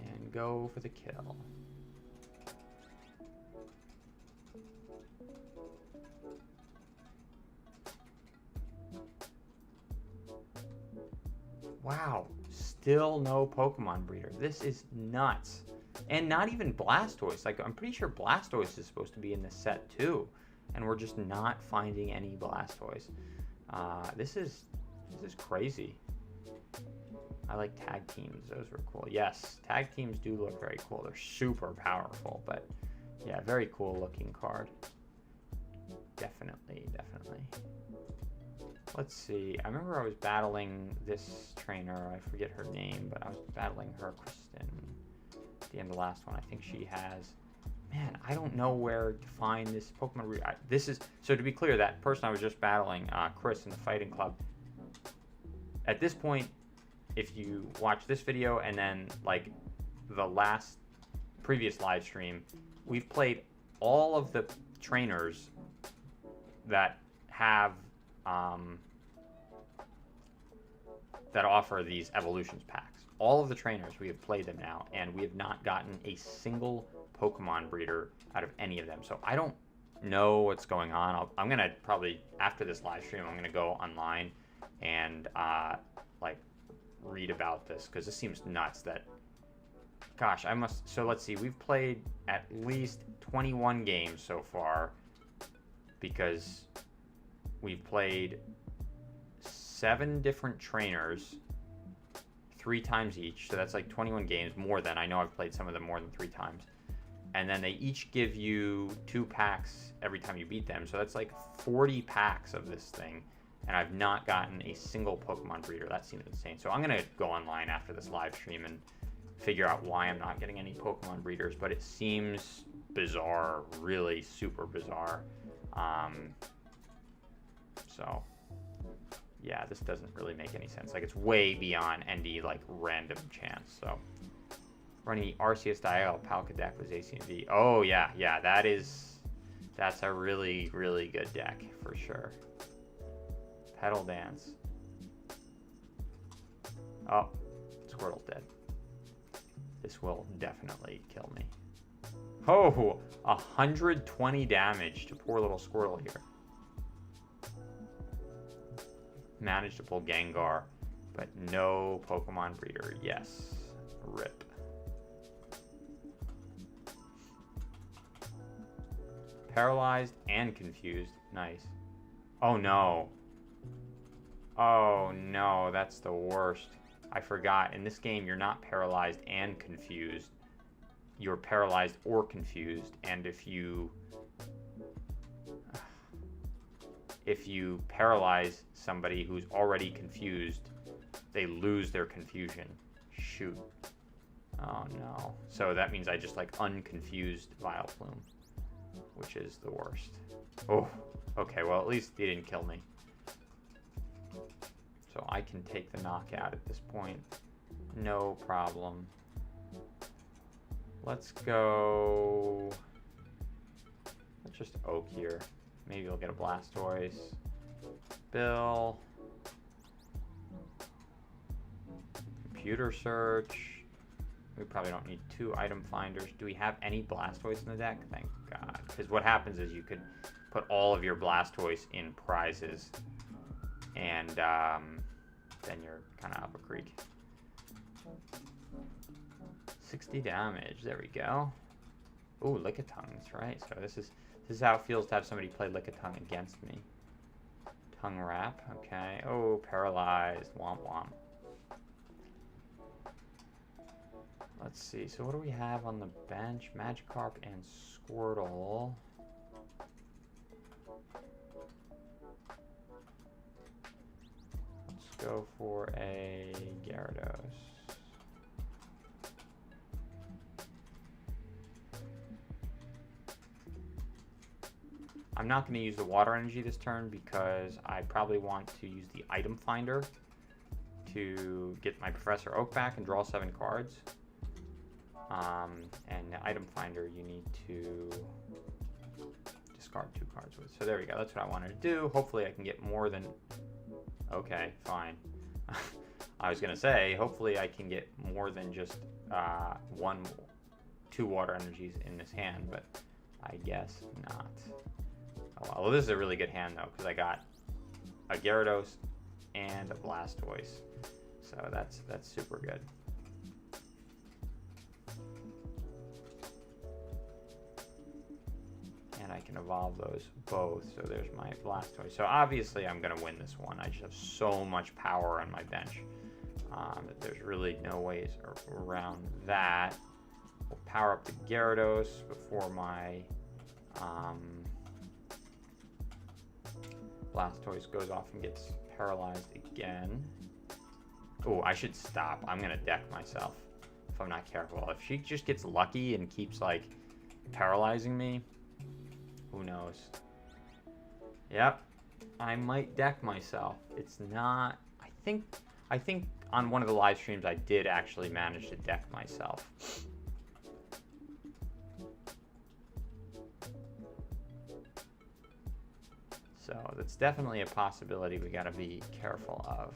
A: And go for the kill. Wow, still no Pokemon breeder. This is nuts. And not even Blastoise. Like, I'm pretty sure Blastoise is supposed to be in this set too, and we're just not finding any Blastoise. This is crazy. I like tag teams. Those were cool. Yes, tag teams do look very cool. They're super powerful, but yeah, very cool looking card. Definitely. Let's see. I remember I was battling this trainer. I forget her name, but I was battling her, Kristen, at the end of the last one. I think she has... Man, I don't know where to find this Pokemon. So to be clear, that person I was just battling, Chris in the Fighting Club, at this point, if you watch this video and then like the previous live stream, we've played all of the trainers that have that offer these evolutions packs. All of the trainers, we have played them now, and we have not gotten a single Pokemon breeder out of any of them. So I don't know what's going on. I'm gonna probably, after this live stream, I'm gonna go online and like read about this, because this seems nuts. That, gosh, so let's see, we've played at least 21 games so far, because we've played 7 different trainers 3 times each, so that's like 21 games, more than, I know I've played some of them more than 3 times. And then they each give you 2 packs every time you beat them, so that's like 40 packs of this thing, and I've not gotten a single Pokemon breeder. That seems insane. So I'm gonna go online after this live stream and figure out why I'm not getting any Pokemon breeders, but it seems bizarre, really super bizarre. So yeah, this doesn't really make any sense. Like, it's way beyond ND, like, random chance. So running Arceus Dial, Palka deck was ACV. Oh yeah, that's a really, really good deck for sure. Petal Dance. Oh, Squirtle's dead. This will definitely kill me. Oh, 120 damage to poor little Squirtle here. Managed to pull Gengar, but no Pokemon breeder. Yes, rip. Paralyzed and confused. Nice. Oh no. Oh no, that's the worst. I forgot. In this game, you're not paralyzed and confused. You're paralyzed or confused, and if you paralyze somebody who's already confused, they lose their confusion. Shoot. Oh no. So that means I just like unconfused Vileplume, which is the worst. Oh, okay, well at least he didn't kill me. So I can take the knockout at this point. No problem. Let's go... Let's just Oak here. Maybe we'll get a Blastoise. Bill. Computer search. We probably don't need 2 item finders. Do we have any Blastoise in the deck? Thank God. Because what happens is you could put all of your Blastoise in prizes, and then you're kind of up a creek. 60 damage. There we go. Ooh, Lickitung. That's right. So this is how it feels to have somebody play Lickitung against me. Tongue Wrap. Okay. Oh, paralyzed. Womp womp. Let's see. So what do we have on the bench? Magikarp and Squirtle. Let's go for a Gyarados. I'm not going to use the Water Energy this turn because I probably want to use the Item Finder to get my Professor Oak back and draw 7 cards. And the Item Finder you need to discard 2 cards with. So there we go. That's what I wanted to do. Hopefully I can get more than... Okay, fine. I was going to say, hopefully I can get more than just 2 Water Energies in this hand, but I guess not. Oh, well, this is a really good hand, though, because I got a Gyarados and a Blastoise. So that's super good. And I can evolve those both. So there's my Blastoise. So obviously I'm going to win this one. I just have so much power on my bench that there's really no ways around that. We'll power up the Gyarados before my Blastoise goes off and gets paralyzed again. Oh, I should stop. I'm going to deck myself if I'm not careful. If she just gets lucky and keeps, like, paralyzing me, who knows? Yep, I might deck myself. It's not... I think on one of the live streams I did actually manage to deck myself. So that's definitely a possibility we got to be careful of.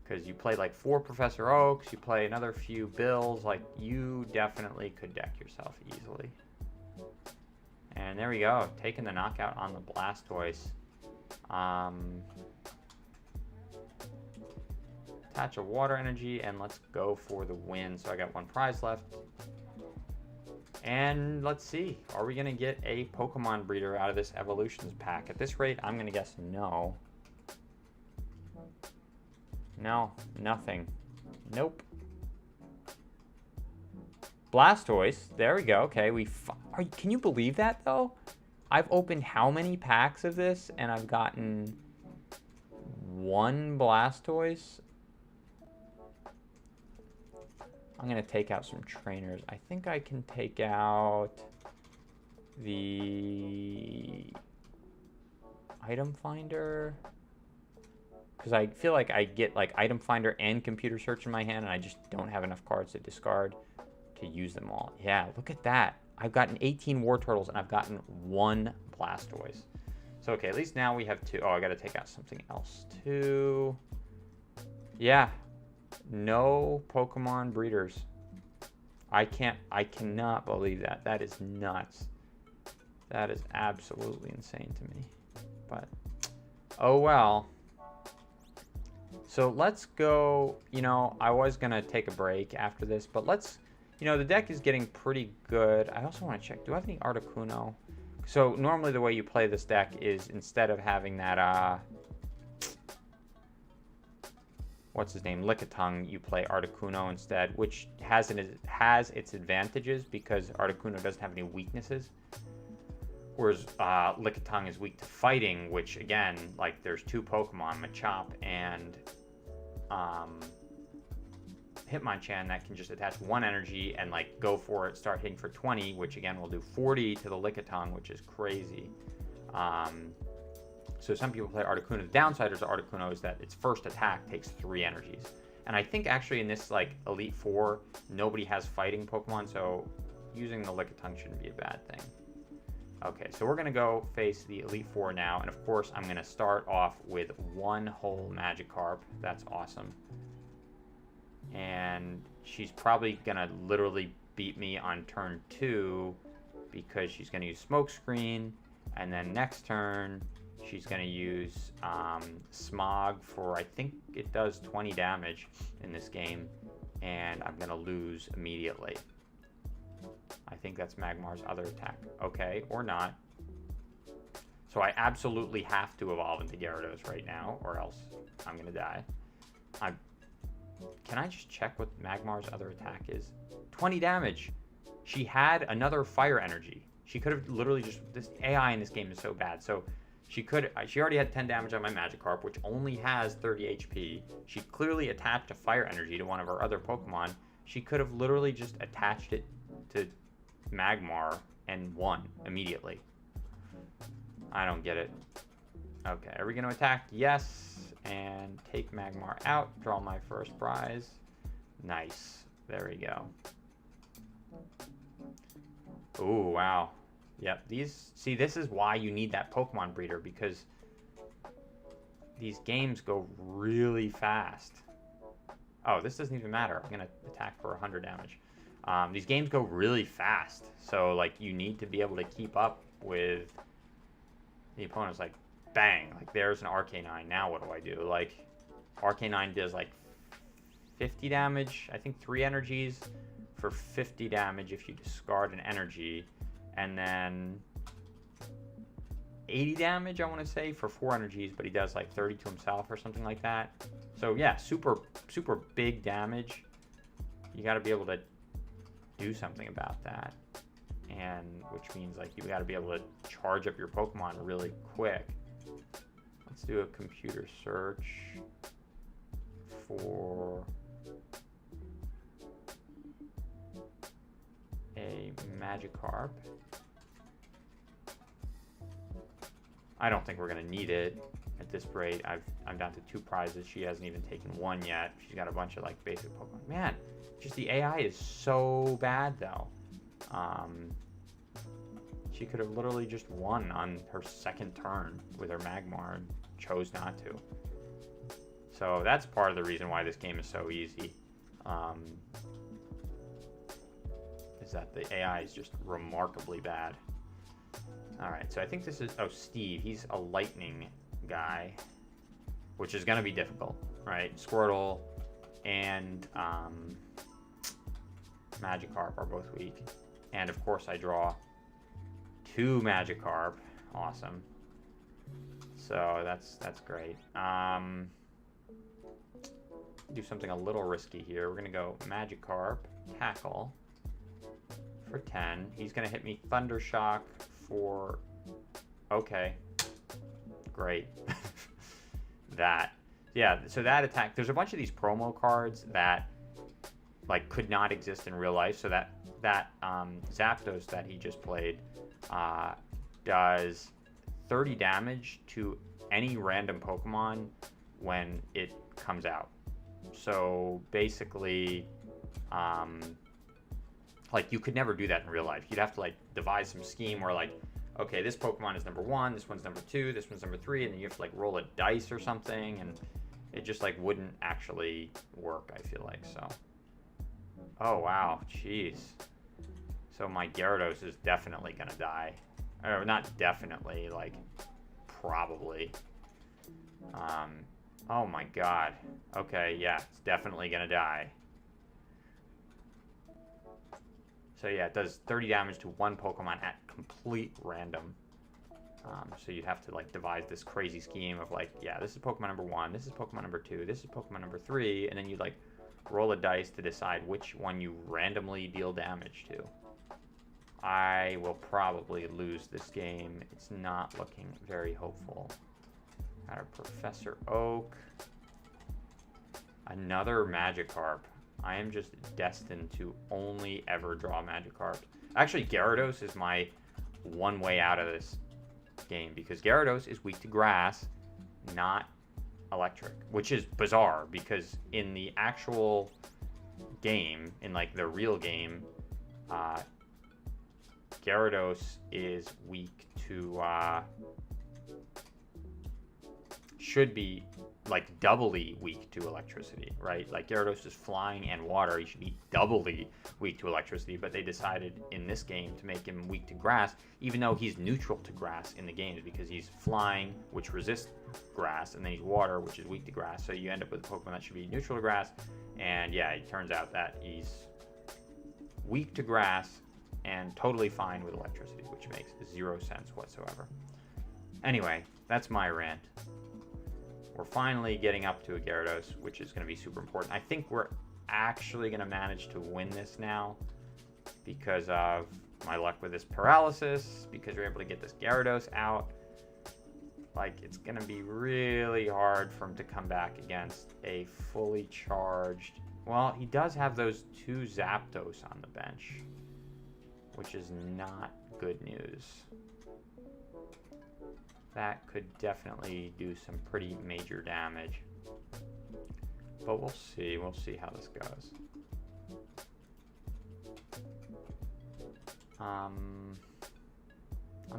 A: Because you play like 4 Professor Oaks, you play another few Bills, like you definitely could deck yourself easily. And there we go, taking the knockout on the Blastoise. Attach a Water Energy and let's go for the win. So I got 1 prize left. And let's see, are we going to get a Pokemon breeder out of this Evolutions pack? At this rate, I'm going to guess no. No, nothing. Nope. Blastoise, there we go. Okay, can you believe that, though? I've opened how many packs of this, and I've gotten 1 Blastoise? I'm going to take out some trainers. I think I can take out the Item Finder. Because I feel like I get like Item Finder and Computer Search in my hand, and I just don't have enough cards to discard to use them all. Yeah, look at that. I've gotten 18 War Turtles, and I've gotten 1 Blastoise. So, okay, at least now we have 2. Oh, I got to take out something else, too. Yeah. No Pokemon breeders. I cannot believe that. That is nuts. That is absolutely insane to me. But, oh well. So let's go, I was going to take a break after this, but let's, the deck is getting pretty good. I also want to check, do I have any Articuno? So normally the way you play this deck is instead of having that, what's his name, Lickitung, you play Articuno instead, which has its advantages because Articuno doesn't have any weaknesses. Whereas Lickitung is weak to fighting, which again, like there's 2 Pokemon, Machop and Hitmonchan, that can just attach 1 energy and like go for it, start hitting for 20, which again will do 40 to the Lickitung, which is crazy. So some people play Articuno. The downside of Articuno is that its first attack takes 3 energies. And I think actually in this like Elite Four, nobody has fighting Pokemon, so using the Lickitung shouldn't be a bad thing. Okay, so we're going to go face the Elite Four now, and of course I'm going to start off with 1 whole Magikarp. That's awesome. And she's probably gonna literally beat me on turn 2 because she's gonna use Smokescreen, and then next turn she's gonna use Smog for, I think it does 20 damage in this game, and I'm gonna lose immediately. I think that's Magmar's other attack. Okay, or not. So I absolutely have to evolve into Gyarados right now, or else I'm gonna die. Can I just check what Magmar's other attack is? 20 damage. She had another fire energy. She could have literally just... This AI in this game is so bad. So she already had 10 damage on my Magikarp, which only has 30 HP. She clearly attached a fire energy to one of her other Pokemon. She could have literally just attached it to Magmar and won immediately. I don't get it. Okay, are we going to attack? Yes. And take Magmar out. Draw my first prize. Nice. There we go. Ooh, wow. Yep, see, this is why you need that Pokemon breeder, because these games go really fast. Oh, this doesn't even matter. I'm going to attack for 100 damage. These games go really fast, so, like, you need to be able to keep up with the opponents. Like, bang, like, there's an Arcanine. Now what do I do? Like, Arcanine does, like, 50 damage. I think 3 energies for 50 damage if you discard an energy. And then 80 damage, I want to say, for 4 energies, but he does, like, 30 to himself or something like that. So, yeah, super, super big damage. You got to be able to do something about that. And which means, like, you got to be able to charge up your Pokemon really quick. Let's do a computer search for a Magikarp. I don't think we're going to need it at this rate. I'm down to 2 prizes. She hasn't even taken 1 yet. She's got a bunch of, like, basic Pokemon. Man, just the AI is so bad, though. She could have literally just won on her second turn with her Magmar and chose not to. So that's part of the reason why this game is so easy. Is that the AI is just remarkably bad. Alright, so I think this is... Oh, Steve. He's a lightning guy, which is going to be difficult, right? Squirtle and Magikarp are both weak. And, of course, I draw 2 Magikarp. Awesome. So that's great. Do something a little risky here. We're going to go Magikarp, Tackle for 10. He's going to hit me Thunder Shock for... Okay. Great. That. Yeah, so that attack... There's a bunch of these promo cards that, like, could not exist in real life. So that Zapdos that he just played does 30 damage to any random Pokemon when it comes out. So basically, like, you could never do that in real life. You'd have to, like, devise some scheme where, like, okay, this Pokemon is number 1, this one's number 2, this one's number 3, and then you have to, like, roll a dice or something, and it just, like, wouldn't actually work, I feel like, so. Oh, wow, jeez. So my Gyarados is definitely gonna die. Or not definitely, like, probably. Oh my god. Okay, yeah, it's definitely gonna die. So yeah, it does 30 damage to 1 Pokemon at complete random. So you'd have to, like, devise this crazy scheme of, like, yeah, this is Pokemon number 1, this is Pokemon number 2, this is Pokemon number 3, and then you'd, like, roll a dice to decide which one you randomly deal damage to. I will probably lose this game. It's not looking very hopeful. Got a Professor Oak. Another Magikarp. I am just destined to only ever draw Magikarp. Actually, Gyarados is my one way out of this game, because Gyarados is weak to grass, not electric, which is bizarre, because in the actual game, in, like, the real game, Gyarados is weak to, should be like doubly weak to electricity, right? Like Gyarados is flying and water, he should be doubly weak to electricity, but they decided in this game to make him weak to grass, even though he's neutral to grass in the games, because he's flying, which resists grass, and then he's water, which is weak to grass. So you end up with a Pokemon that should be neutral to grass, and yeah, it turns out that he's weak to grass and totally fine with electricity, which makes zero sense whatsoever. Anyway, that's my rant. We're finally getting up to a Gyarados, which is going to be super important. I think we're actually going to manage to win this now because of my luck with this paralysis, because we're able to get this Gyarados out. Like, it's going to be really hard for him to come back against a fully charged... Well, he does have those 2 Zapdos on the bench, which is not good news. That could definitely do some pretty major damage. But we'll see. We'll see how this goes. I'm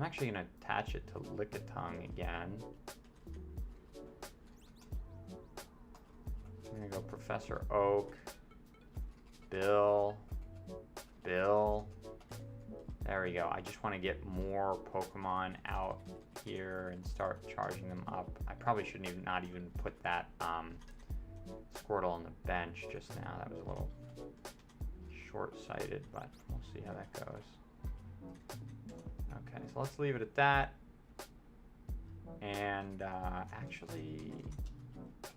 A: actually going to attach it to Lickitung again. I'm going to go Professor Oak, Bill. There we go. I just want to get more Pokemon out here and start charging them up. I probably shouldn't even not even put that Squirtle on the bench just now. That was a little short-sighted, but we'll see how that goes. Okay, so let's leave it at that. And actually,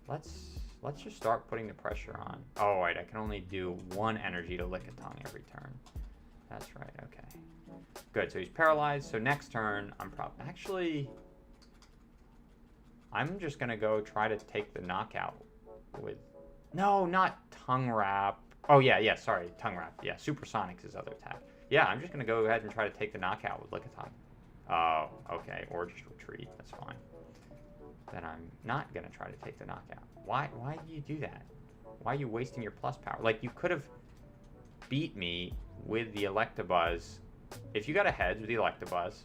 A: let's just start putting the pressure on. Oh, wait, I can only do 1 energy to Lickitung every turn. That's right, okay. Good, so he's paralyzed. So next turn, I'm just going to go try to take the knockout with... No, not Tongue Wrap. Oh, yeah, sorry, Tongue Wrap. Yeah, Supersonic's his other attack. Yeah, I'm just going to go ahead and try to take the knockout with Lickitung. Oh, okay, or just retreat. That's fine. Then I'm not going to try to take the knockout. Why do you do that? Why are you wasting your plus power? Like, you could have beat me with the Electabuzz. If you got ahead with the Electabuzz,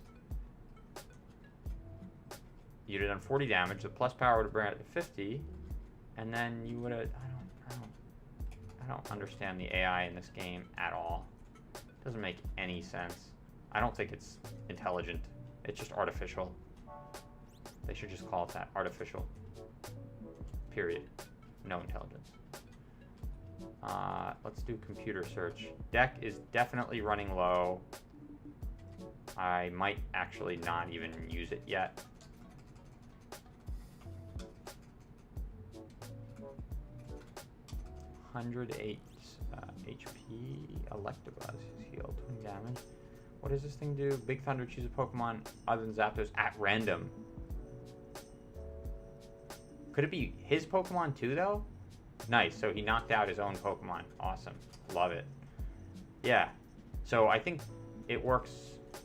A: you'd have done 40 damage. The plus power would have brought it to 50, and then you would have... I don't understand the AI in this game at all. It doesn't make any sense. I don't think it's intelligent. It's just artificial. They should just call it that. Artificial. Period. No intelligence. Let's do computer search. Deck is definitely running low. I might actually not even use it yet. $108 HP. Electabuzz is healed. 20 damage. What does this thing do? Big Thunder, choose a Pokemon other than Zapdos at random. Could it be his Pokemon too, though? Nice. So he knocked out his own Pokemon. Awesome. Love it. Yeah. So I think it works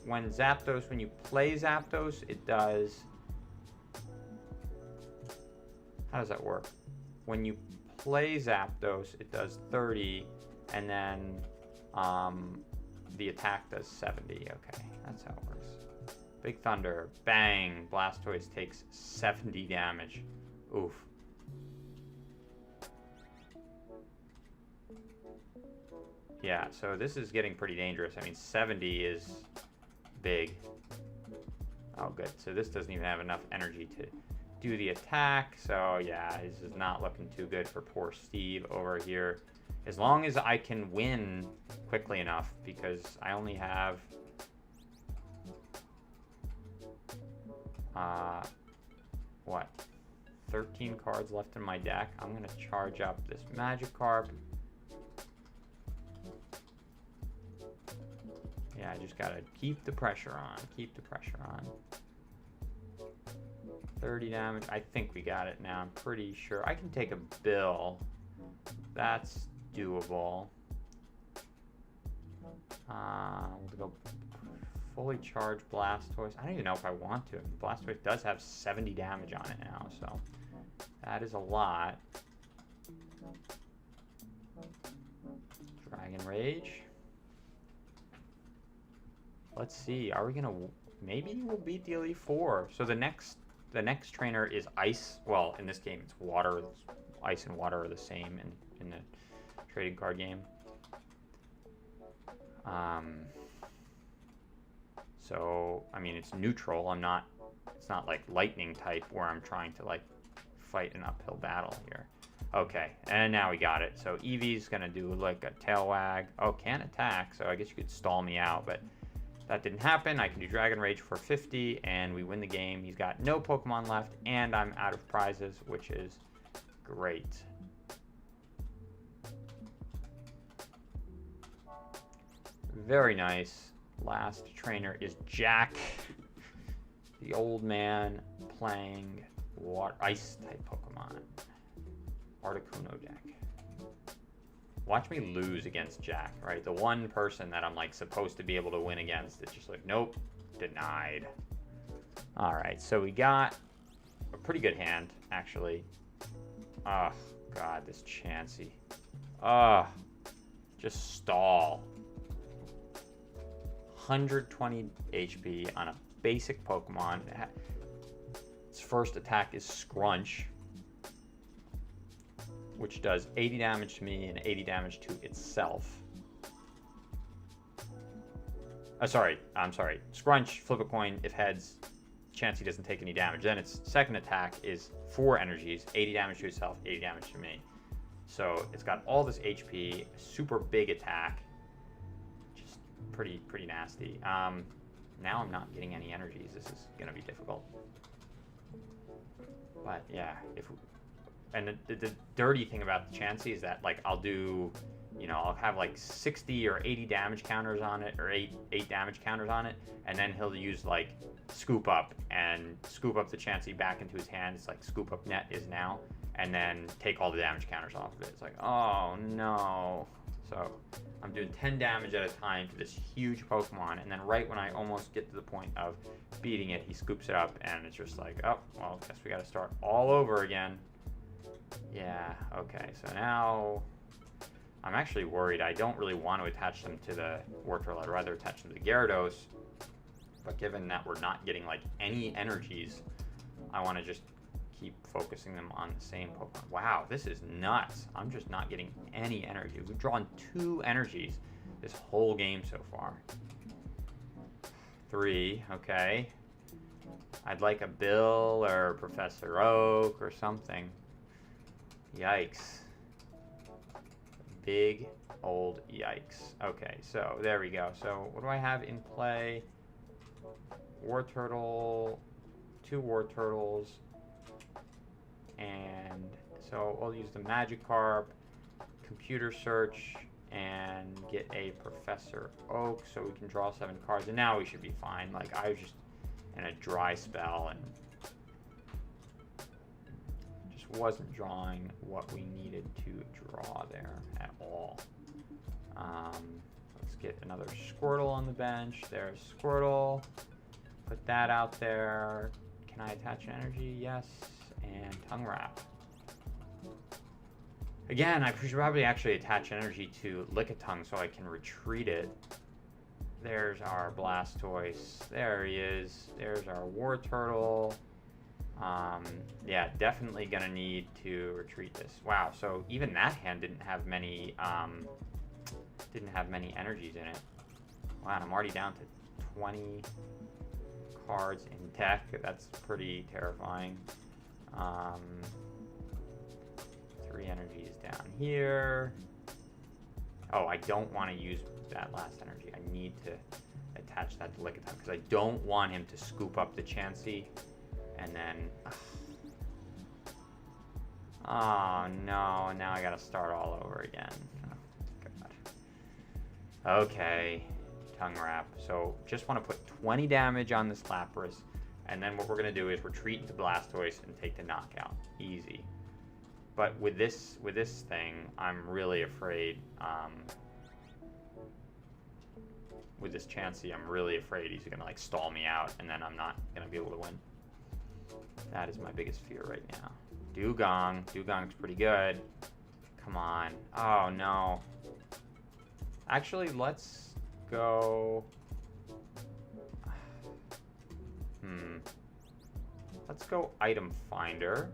A: when Zapdos, when you play Zapdos, it does... How does that work? When you play Zapdos, it does 30, and then the attack does 70. Okay, that's how it works. Big Thunder. Bang. Blastoise takes 70 damage. Oof. Yeah, so this is getting pretty dangerous. I mean, 70 is big. Oh, good. So this doesn't even have enough energy to do the attack. So, yeah, this is not looking too good for poor Steve over here. As long as I can win quickly enough, because I only have... what? 13 cards left in my deck. I'm going to charge up this Magikarp. Yeah, I just got to keep the pressure on. Keep the pressure on. 30 damage. I think we got it now. I'm pretty sure. I can take a Bill. That's doable. We'll go fully charged Blastoise. I don't even know if I want to. Blastoise does have 70 damage on it now, so that is a lot. Dragon Rage. Let's see. Are we gonna... Maybe we'll beat the Elite Four. So the next the next trainer is ice. Well, in this game, it's water. Ice and water are the same in the trading card game. So, I mean, it's neutral. It's not like lightning type where I'm trying to like fight an uphill battle here. Okay, and now we got it. So Eevee's gonna do like a tail wag. Oh, can't attack, so I guess you could stall me out, but that didn't happen. I can do Dragon Rage for 50, and we win the game. He's got no Pokemon left, and I'm out of prizes, which is great. Very nice. Last trainer is Jack, the old man playing ice type Pokemon. Articuno Jack. Watch me lose against Jack, right? The one person that I'm like supposed to be able to win against. It's just like, nope, denied. All right, so we got a pretty good hand, actually. Oh, God, this Chansey. Just stall. 120 HP on a basic Pokemon. Its first attack is Scrunch, which does 80 damage to me and 80 damage to itself. I'm sorry. Scrunch, flip a coin. If heads, Chansey doesn't take any damage. Then its second attack is 4 energies, 80 damage to itself, 80 damage to me. So it's got all this HP, super big attack. Just pretty nasty. Now I'm not getting any energies. This is gonna be difficult. But yeah, and the dirty thing about the Chansey is that like I'll do, I'll have like 60 or 80 damage counters on it, or 8 damage counters on it, and then he'll use like scoop up the Chansey back into his hand. It's like scoop up net is now, and then take all the damage counters off of it. It's like, oh no. So I'm doing 10 damage at a time to this huge Pokemon, and then right when I almost get to the point of beating it, he scoops it up, and it's just like, oh, well, guess we gotta start all over again. Yeah, okay, so now I'm actually worried. I don't really want to attach them to the Wartortle. I'd rather attach them to the Gyarados, but given that we're not getting like any energies, I want to just keep focusing them on the same Pokemon. Wow, this is nuts. I'm just not getting any energy. We've drawn 2 energies this whole game so far. 3, okay. I'd like a Bill or Professor Oak or something. Yikes. Big old yikes. Okay, so there we go. So what do I have in play? Wartortle, 2 Wartortles. And so I'll use the Magikarp, computer search, and get a Professor Oak so we can draw 7 cards. And now we should be fine. Like, I was just in a dry spell and just wasn't drawing what we needed to draw there at all. Let's get another Squirtle on the bench. There's Squirtle. Put that out there. Can I attach an energy? Yes. And Tongue Wrap. Again, I should probably actually attach energy to Lickitung so I can retreat it. There's our Blastoise. There he is. There's our Wartortle. Yeah, definitely gonna need to retreat this. Wow, so even that hand didn't have many energies in it. Wow, and I'm already down to 20 cards in deck. That's pretty terrifying. 3 energies down here. Oh, I don't want to use that last energy. I need to attach that to Lickitung because I don't want him to scoop up the Chansey and then... Oh no, now I gotta start all over again. Oh, God. Okay, Tongue Wrap. So just want to put 20 damage on this Lapras, and then what we're gonna do is retreat into Blastoise and take the knockout. Easy. But with this thing, I'm really afraid. With this Chansey, I'm really afraid he's gonna like stall me out, and then I'm not gonna be able to win. That is my biggest fear right now. Dugong. Dugong's pretty good. Come on. Oh no. Actually, let's go. Let's go item finder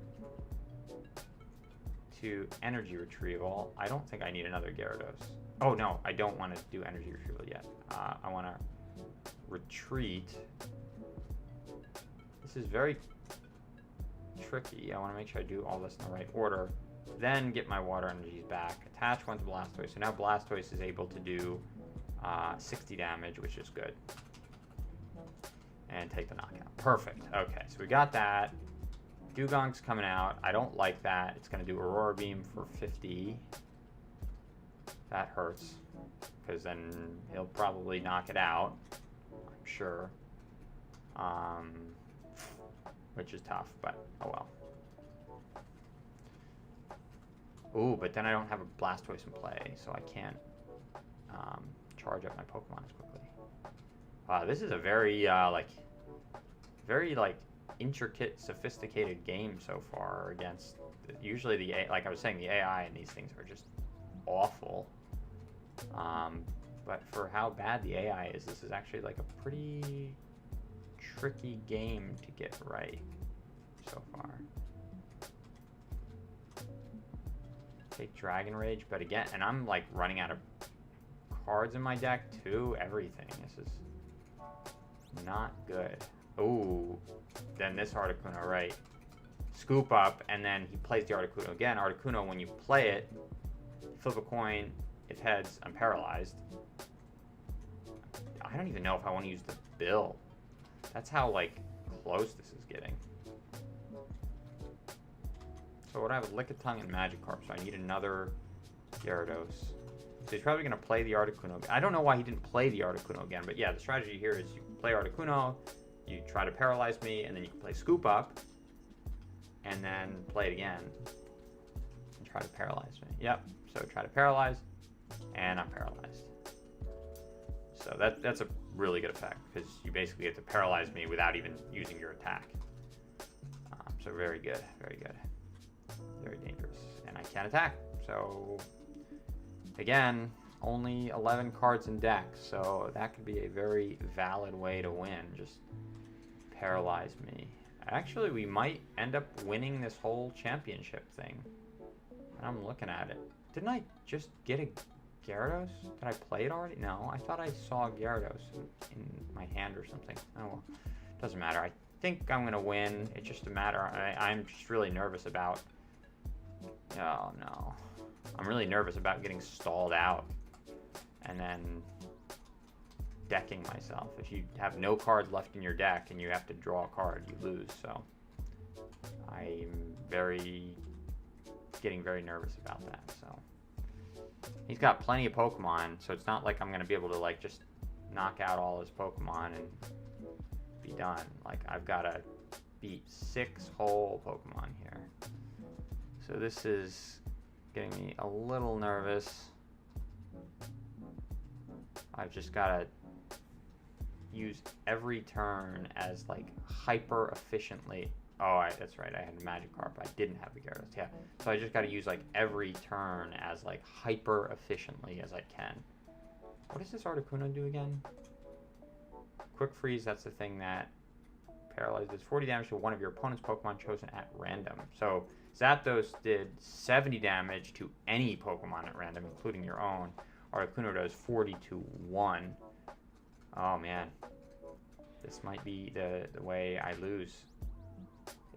A: to energy retrieval. I don't think I need another Gyarados. Oh no, I don't want to do energy retrieval yet. I want to retreat. This is very tricky. I want to make sure I do all this in the right order. Then get my water energies back. Attach one to Blastoise. So now Blastoise is able to do 60 damage, which is good. And take the knockout. Perfect. Okay, so we got that. Dugong's coming out. I don't like that. It's going to do Aurora Beam for 50. That hurts. Because then he'll probably knock it out. I'm sure. Which is tough, but oh well. Ooh, but then I don't have a Blastoise in play, so I can't charge up my Pokemon as quickly. Wow, this is a very very intricate, sophisticated game so far. Against usually like I was saying, the AI in these things are just awful. But for how bad the AI is, this is actually like a pretty tricky game to get right so far. Take Dragon Rage, but again, and I'm like running out of cards in my deck too. Everything. This is not good. Ooh, then this Articuno, right? Scoop up, and then he plays the Articuno again. Articuno, when you play it, flip a coin. If heads, I'm paralyzed. I don't even know if I want to use the bill. That's how like close this is getting. So what I have a Lickitung and Magikarp, so I need another Gyarados. So he's probably going to play the Articuno. I don't know why he didn't play the Articuno again, but yeah, the strategy here is you play Articuno, you try to paralyze me, and then you can play Scoop Up, and then play it again, and try to paralyze me. Yep, so try to paralyze, and I'm paralyzed. So that's a really good effect, because you basically get to paralyze me without even using your attack. So very good, very good. Very dangerous. And I can't attack. So, again, only 11 cards in deck. So that could be a very valid way to win. Just paralyze me. Actually, we might end up winning this whole championship thing. I'm looking at it. Didn't I just get a Gyarados? Did I play it already? No, I thought I saw Gyarados in my hand or something. Oh, well. Doesn't matter. I think I'm going to win. It's just a matter. I'm just really nervous about... Oh, no. I'm really nervous about getting stalled out and then decking myself. If you have no cards left in your deck and you have to draw a card, you lose. So I'm getting very nervous about that. So he's got plenty of Pokemon, so it's not like I'm going to be able to like just knock out all his Pokemon and be done. Like I've got to beat 6 whole Pokemon here. So this is getting me a little nervous. I've just got to use every turn as like hyper efficiently. Oh, that's right. I had Magikarp. I didn't have the Gyarados. Yeah. So I just got to use like every turn as like hyper efficiently as I can. What does this Articuno do again? Quick Freeze. That's the thing that paralyzes 40 damage to one of your opponent's Pokemon chosen at random. So Zapdos did 70 damage to any Pokemon at random, including your own. Articuno does 40 to 1. Oh man, this might be the way I lose.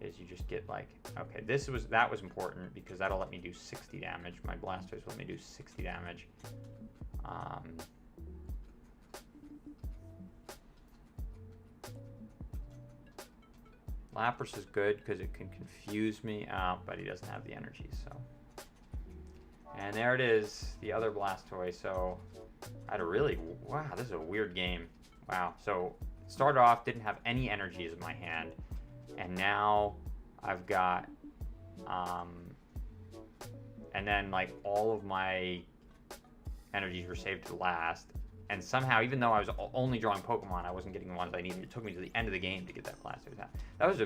A: Is you just get like, okay, that was important because that'll let me do 60 damage. My Blastoise will let me do 60 damage. Lapras is good because it can confuse me out, but he doesn't have the energy, so. And there it is, the other Blastoise. So I had a really, wow, this is a weird game. Wow, so started off, didn't have any energies in my hand, and now I've got, and then like all of my energies were saved to last. And somehow, even though I was only drawing Pokemon, I wasn't getting the ones I needed. It took me to the end of the game to get that Blastoise out. That was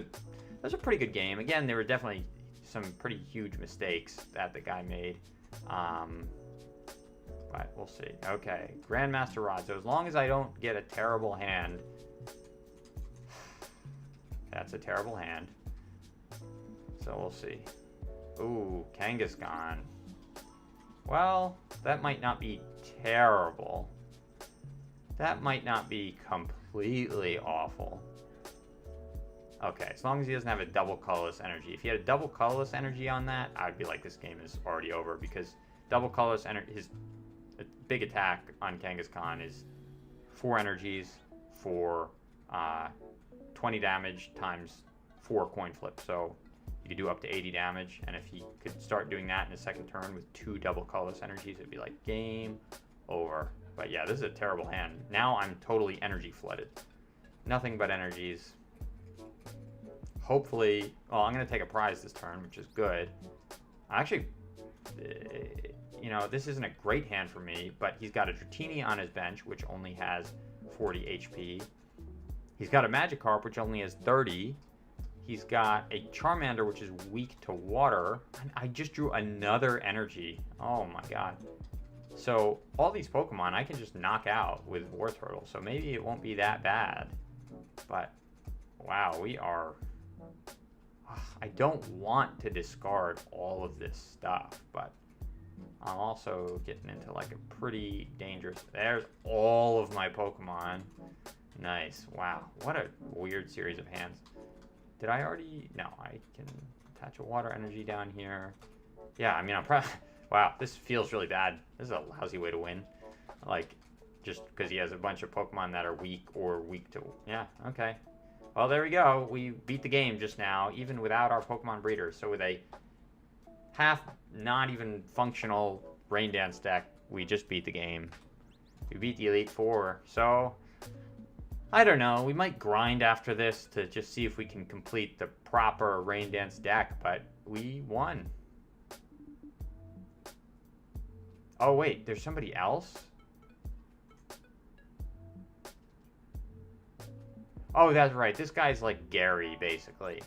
A: a pretty good game. Again, there were definitely some pretty huge mistakes that the guy made. But we'll see. Okay, Grandmaster Rod. So as long as I don't get a terrible hand, that's a terrible hand. So we'll see. Ooh, Kangaskhan. Well, that might not be terrible. That might not be completely awful. Okay, as long as he doesn't have a double colorless energy. If he had a double colorless energy on that, I'd be like, this game is already over, because double colorless energy, his big attack on Kangaskhan is 4 energies for 20 damage times 4 coin flips. So you could do up to 80 damage, and if he could start doing that in his second turn with 2 double colorless energies, it'd be like game over. But yeah, this is a terrible hand. Now I'm totally energy flooded. Nothing but energies. Hopefully, well, I'm going to take a prize this turn, which is good. Actually, you know, this isn't a great hand for me, but he's got a Dratini on his bench, which only has 40 HP. He's got a Magikarp, which only has 30. He's got a Charmander, which is weak to water. And I just drew another energy. Oh my god. So all these Pokemon I can just knock out with War Turtle. So maybe it won't be that bad. But wow, we are... I don't want to discard all of this stuff, but I'm also getting into like a pretty dangerous... There's all of my Pokemon. Nice. Wow. What a weird series of hands. Did I already... No, I can attach a water energy down here. Yeah, I mean, I'm probably... Wow, this feels really bad. This is a lousy way to win. Like, just because he has a bunch of Pokemon that are weak or weak to... Yeah, okay. Well, there we go. We beat the game just now, even without our Pokemon breeders. So with a half not even functional Rain Dance deck, we just beat the game. We beat the Elite Four. So, I don't know. We might grind after this to just see if we can complete the proper Rain Dance deck, but we won. Oh, wait. There's somebody else? Oh, that's right. This guy's like Gary, basically.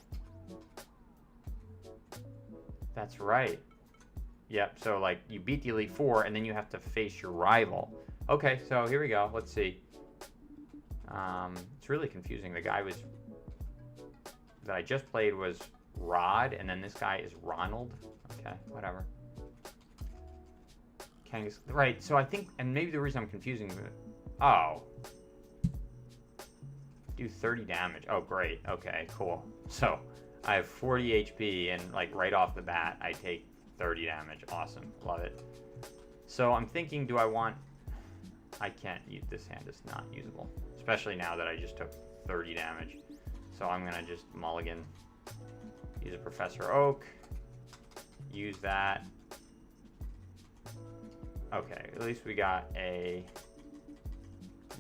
A: That's right. Yep, so like you beat the Elite Four, and then you have to face your rival. Okay, so here we go. Let's see. It's really confusing. The guy was... that I just played was Rod, and then this guy is Ronald. Okay, whatever. Right, so I think... And maybe the reason I'm confusing... Oh... Do 30 damage. Oh, great. Okay, cool. So, I have 40 HP, and, like, right off the bat, I take 30 damage. Awesome. Love it. So, I'm thinking, do I want... I can't use... This hand is not usable. Especially now that I just took 30 damage. So, I'm going to just mulligan. Use a Professor Oak. Use that. Okay, at least we got a...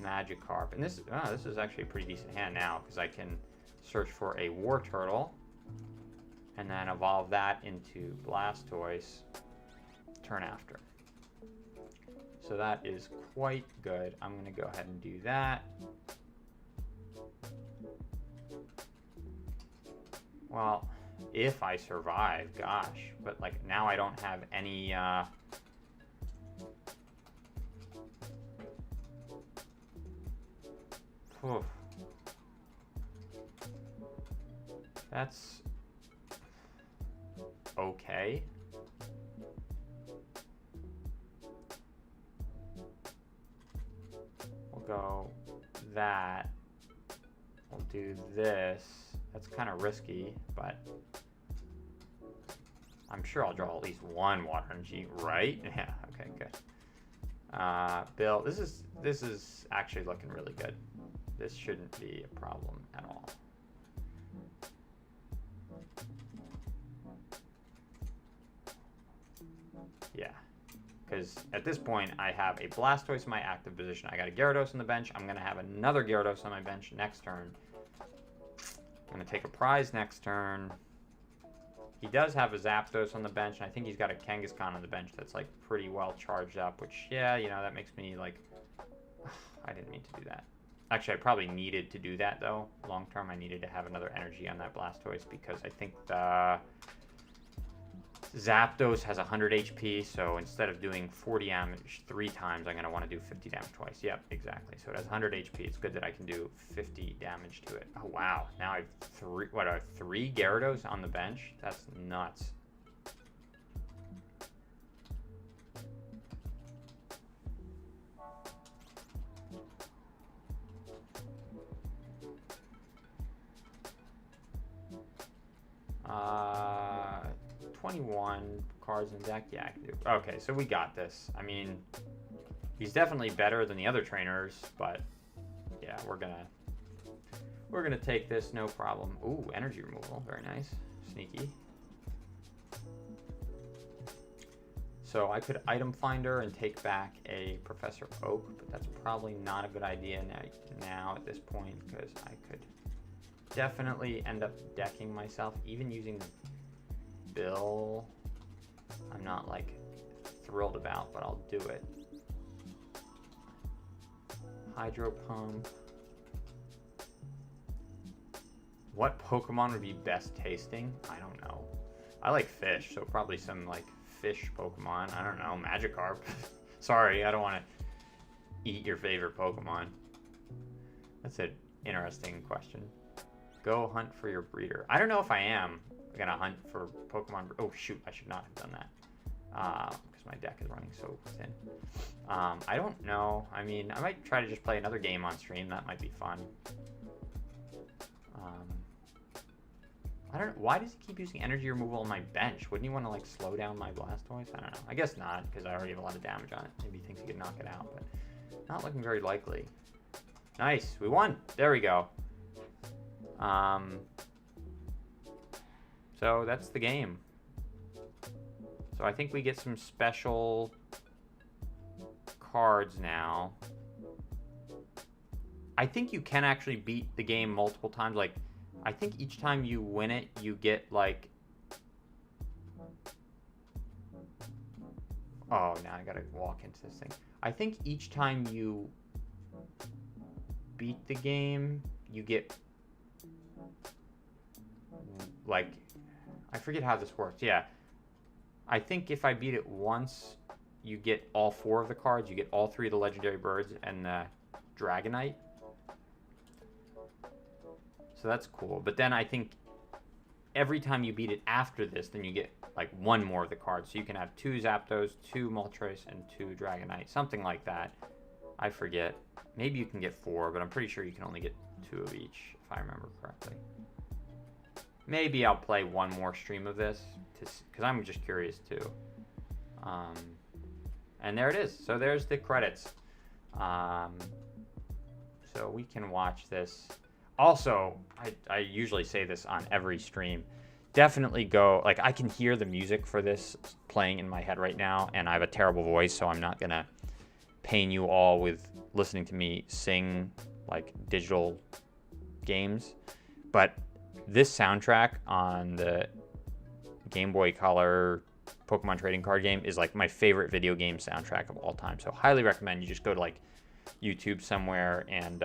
A: Magikarp, and this is actually a pretty decent hand now, because I can search for a War Turtle and then evolve that into Blastoise turn after. So that is quite good. I'm going to go ahead and do that. Well, if I survive, gosh, but like now I don't have any that's okay. We'll go that. We'll do this. That's kind of risky, but I'm sure I'll draw at least one water energy, right? Yeah, okay, good. Bill, this is actually looking really good. This shouldn't be a problem at all. Yeah, because at this point I have a Blastoise in my active position. I got a Gyarados on the bench. I'm going to have another Gyarados on my bench next turn. I'm going to take a prize next turn. He does have a Zapdos on the bench, and I think he's got a Kangaskhan on the bench that's like pretty well charged up, which, yeah, you know, that makes me like... I didn't mean to do that. Actually, I probably needed to do that, though. Long term, I needed to have another energy on that Blastoise, because I think the Zapdos has 100 HP, so instead of doing 40 damage 3 times, I'm going to want to do 50 damage twice. Yep, exactly. So it has 100 HP. It's good that I can do 50 damage to it. Oh, wow. Now I have three Gyarados on the bench? That's nuts. Uh... 21 cards in the deck. Yeah, I can do. Okay, so we got this. I mean, he's definitely better than the other trainers, but yeah, we're gonna take this, no problem. Ooh, energy removal, very nice, sneaky. So I could item finder and take back a Professor Oak, but that's probably not a good idea now at this point, because I could definitely end up decking myself, even using the Bill. I'm not like thrilled about, but I'll do it. Hydro Pump. What Pokemon would be best tasting? I don't know. I like fish, so probably some like fish Pokemon. I don't know, Magikarp. Sorry, I don't want to eat your favorite Pokemon. That's an interesting question. Go hunt for your breeder. I don't know if I am gonna hunt for Pokemon. Oh shoot, I should not have done that because my deck is running so thin. I don't know. I mean, I might try to just play another game on stream. That might be fun. I don't know. Why does he keep using energy removal on my bench? Wouldn't he want to like slow down my Blastoise? I don't know. I guess not, because I already have a lot of damage on it. Maybe he thinks he could knock it out, but not looking very likely. Nice, we won. There we go. So that's the game. So I think we get some special cards now. I think you can actually beat the game multiple times. Like, I think each time you win it, you get like... Oh, now I gotta walk into this thing. I think each time you beat the game, you get... like... I forget how this works. Yeah. I think if I beat it once, you get all 4 of the cards. You get all 3 of the legendary birds and the Dragonite. So that's cool. But then I think every time you beat it after this, then you get like 1 more of the cards. So you can have 2 Zapdos, 2 Moltres, and 2 Dragonite. Something like that. I forget. Maybe you can get 4, but I'm pretty sure you can only get 2 of each, if I remember correctly. Maybe I'll play one more stream of this, because I'm just curious too. And there it is. So there's the credits. So we can watch this. Also, I usually say this on every stream. Definitely go, like I can hear the music for this playing in my head right now, and I have a terrible voice, so I'm not gonna pain you all with listening to me sing like digital games. But this soundtrack on the Game Boy Color Pokemon trading card game is like my favorite video game soundtrack of all time. So highly recommend you just go to like YouTube somewhere and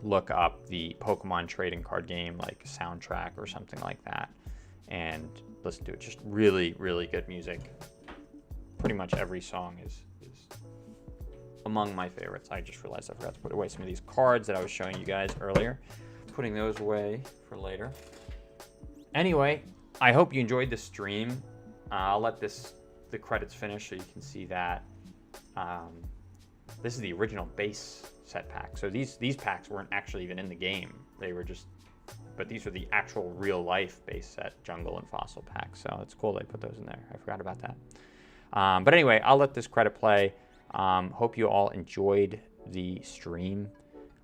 A: look up the Pokemon trading card game like soundtrack or something like that and listen to it. Just really, really good music. Pretty much every song is among my favorites. I just realized I forgot to put away some of these cards that I was showing you guys earlier. Putting those away for later. Anyway, I hope you enjoyed the stream. I'll let the credits finish so you can see that. This is the original base set pack. So these packs weren't actually even in the game. They were just, but these are the actual real life base set jungle and fossil packs. So it's cool they put those in there. I forgot about that. But anyway, I'll let this credit play. Hope you all enjoyed the stream.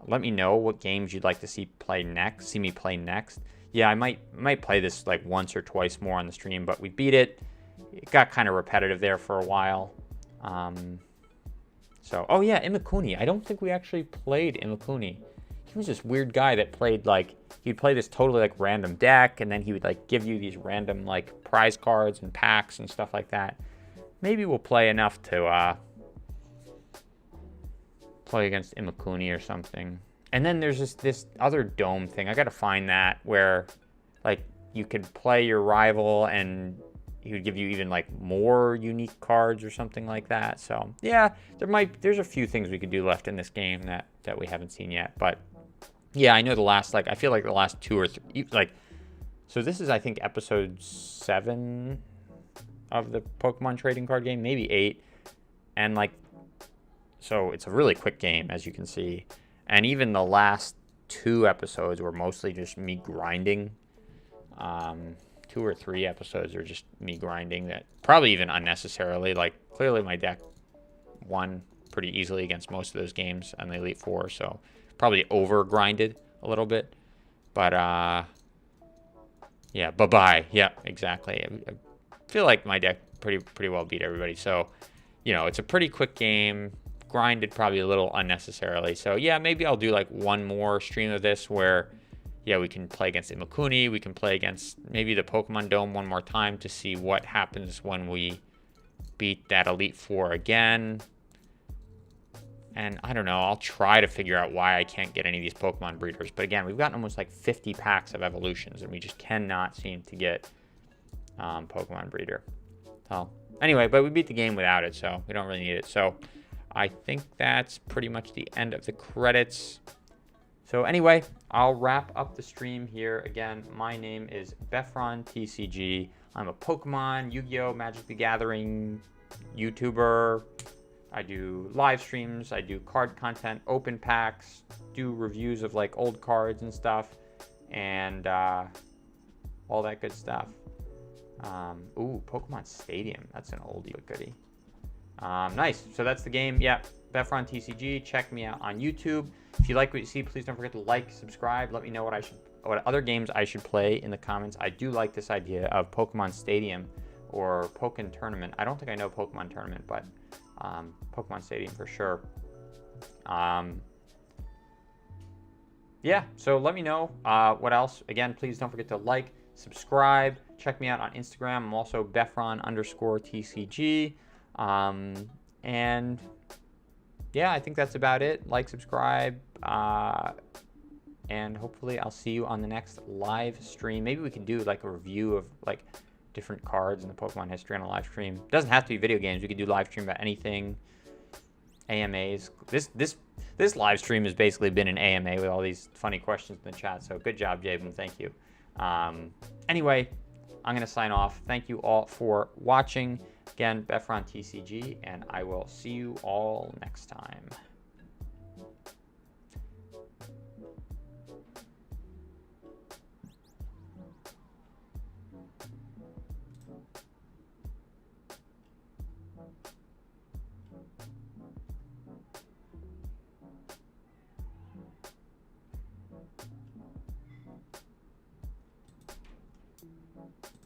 A: Let me know what games you'd like to see me play next. Yeah, I might play this like once or twice more on the stream, but we beat it. It got kind of repetitive there for a while. So, oh yeah, Imakuni. I don't think we actually played Imakuni. He was this weird guy that played like, he'd play this totally like random deck, and then he would like give you these random like prize cards and packs and stuff like that. Maybe we'll play enough to play against Imakuni or something. And then there's just this other dome thing. I gotta find that where like you could play your rival and he would give you even like more unique cards or something like that. So yeah, there's a few things we could do left in this game that we haven't seen yet. But yeah, I know I feel like the last 2 or 3, like, so this is, I think, episode 7 of the Pokemon trading card game, maybe 8. And like, so it's a really quick game, as you can see. And even the last 2 episodes were mostly just me grinding. 2 or 3 episodes are just me grinding, that probably even unnecessarily. Like, clearly my deck won pretty easily against most of those games on the Elite Four, so probably over grinded a little bit. But yeah, bye-bye. Yeah, exactly. I feel like my deck pretty well beat everybody. So, you know, it's a pretty quick game. Grinded probably a little unnecessarily. So yeah, maybe I'll do like one more stream of this where, yeah, we can play against Imakuni. We can play against maybe the Pokemon Dome one more time to see what happens when we beat that Elite Four again. And I don't know, I'll try to figure out why I can't get any of these Pokemon breeders. But again, we've gotten almost like 50 packs of evolutions, and we just cannot seem to get Pokemon breeder. So anyway, but we beat the game without it, so we don't really need it. So I think that's pretty much the end of the credits. So anyway, I'll wrap up the stream here. Again, my name is Befron TCG. I'm a Pokemon, Yu-Gi-Oh!, Magic the Gathering YouTuber. I do live streams, I do card content, open packs, do reviews of like old cards and stuff, and all that good stuff. Ooh, Pokemon Stadium. That's an oldie but goodie. Nice. So that's the game. Yeah, Befron TCG. Check me out on YouTube. If you like what you see, please don't forget to like, subscribe. Let me know what other games I should play in the comments. I do like this idea of Pokemon Stadium or Pokemon Tournament. I don't think I know Pokemon Tournament, but Pokemon Stadium for sure. Yeah, so let me know what else. Again, please don't forget to like, subscribe. Check me out on Instagram. I'm also Befron_TCG. And yeah, I think that's about it. Like, subscribe, and hopefully I'll see you on the next live stream. Maybe we can do like a review of like different cards in the Pokemon history on a live stream. It doesn't have to be video games. We could do live stream about anything. AMAs. This live stream has basically been an AMA with all these funny questions in the chat. So good job, Jabin. Thank you. Anyway, I'm going to sign off. Thank you all for watching. Again, Befron TCG, and I will see you all next time.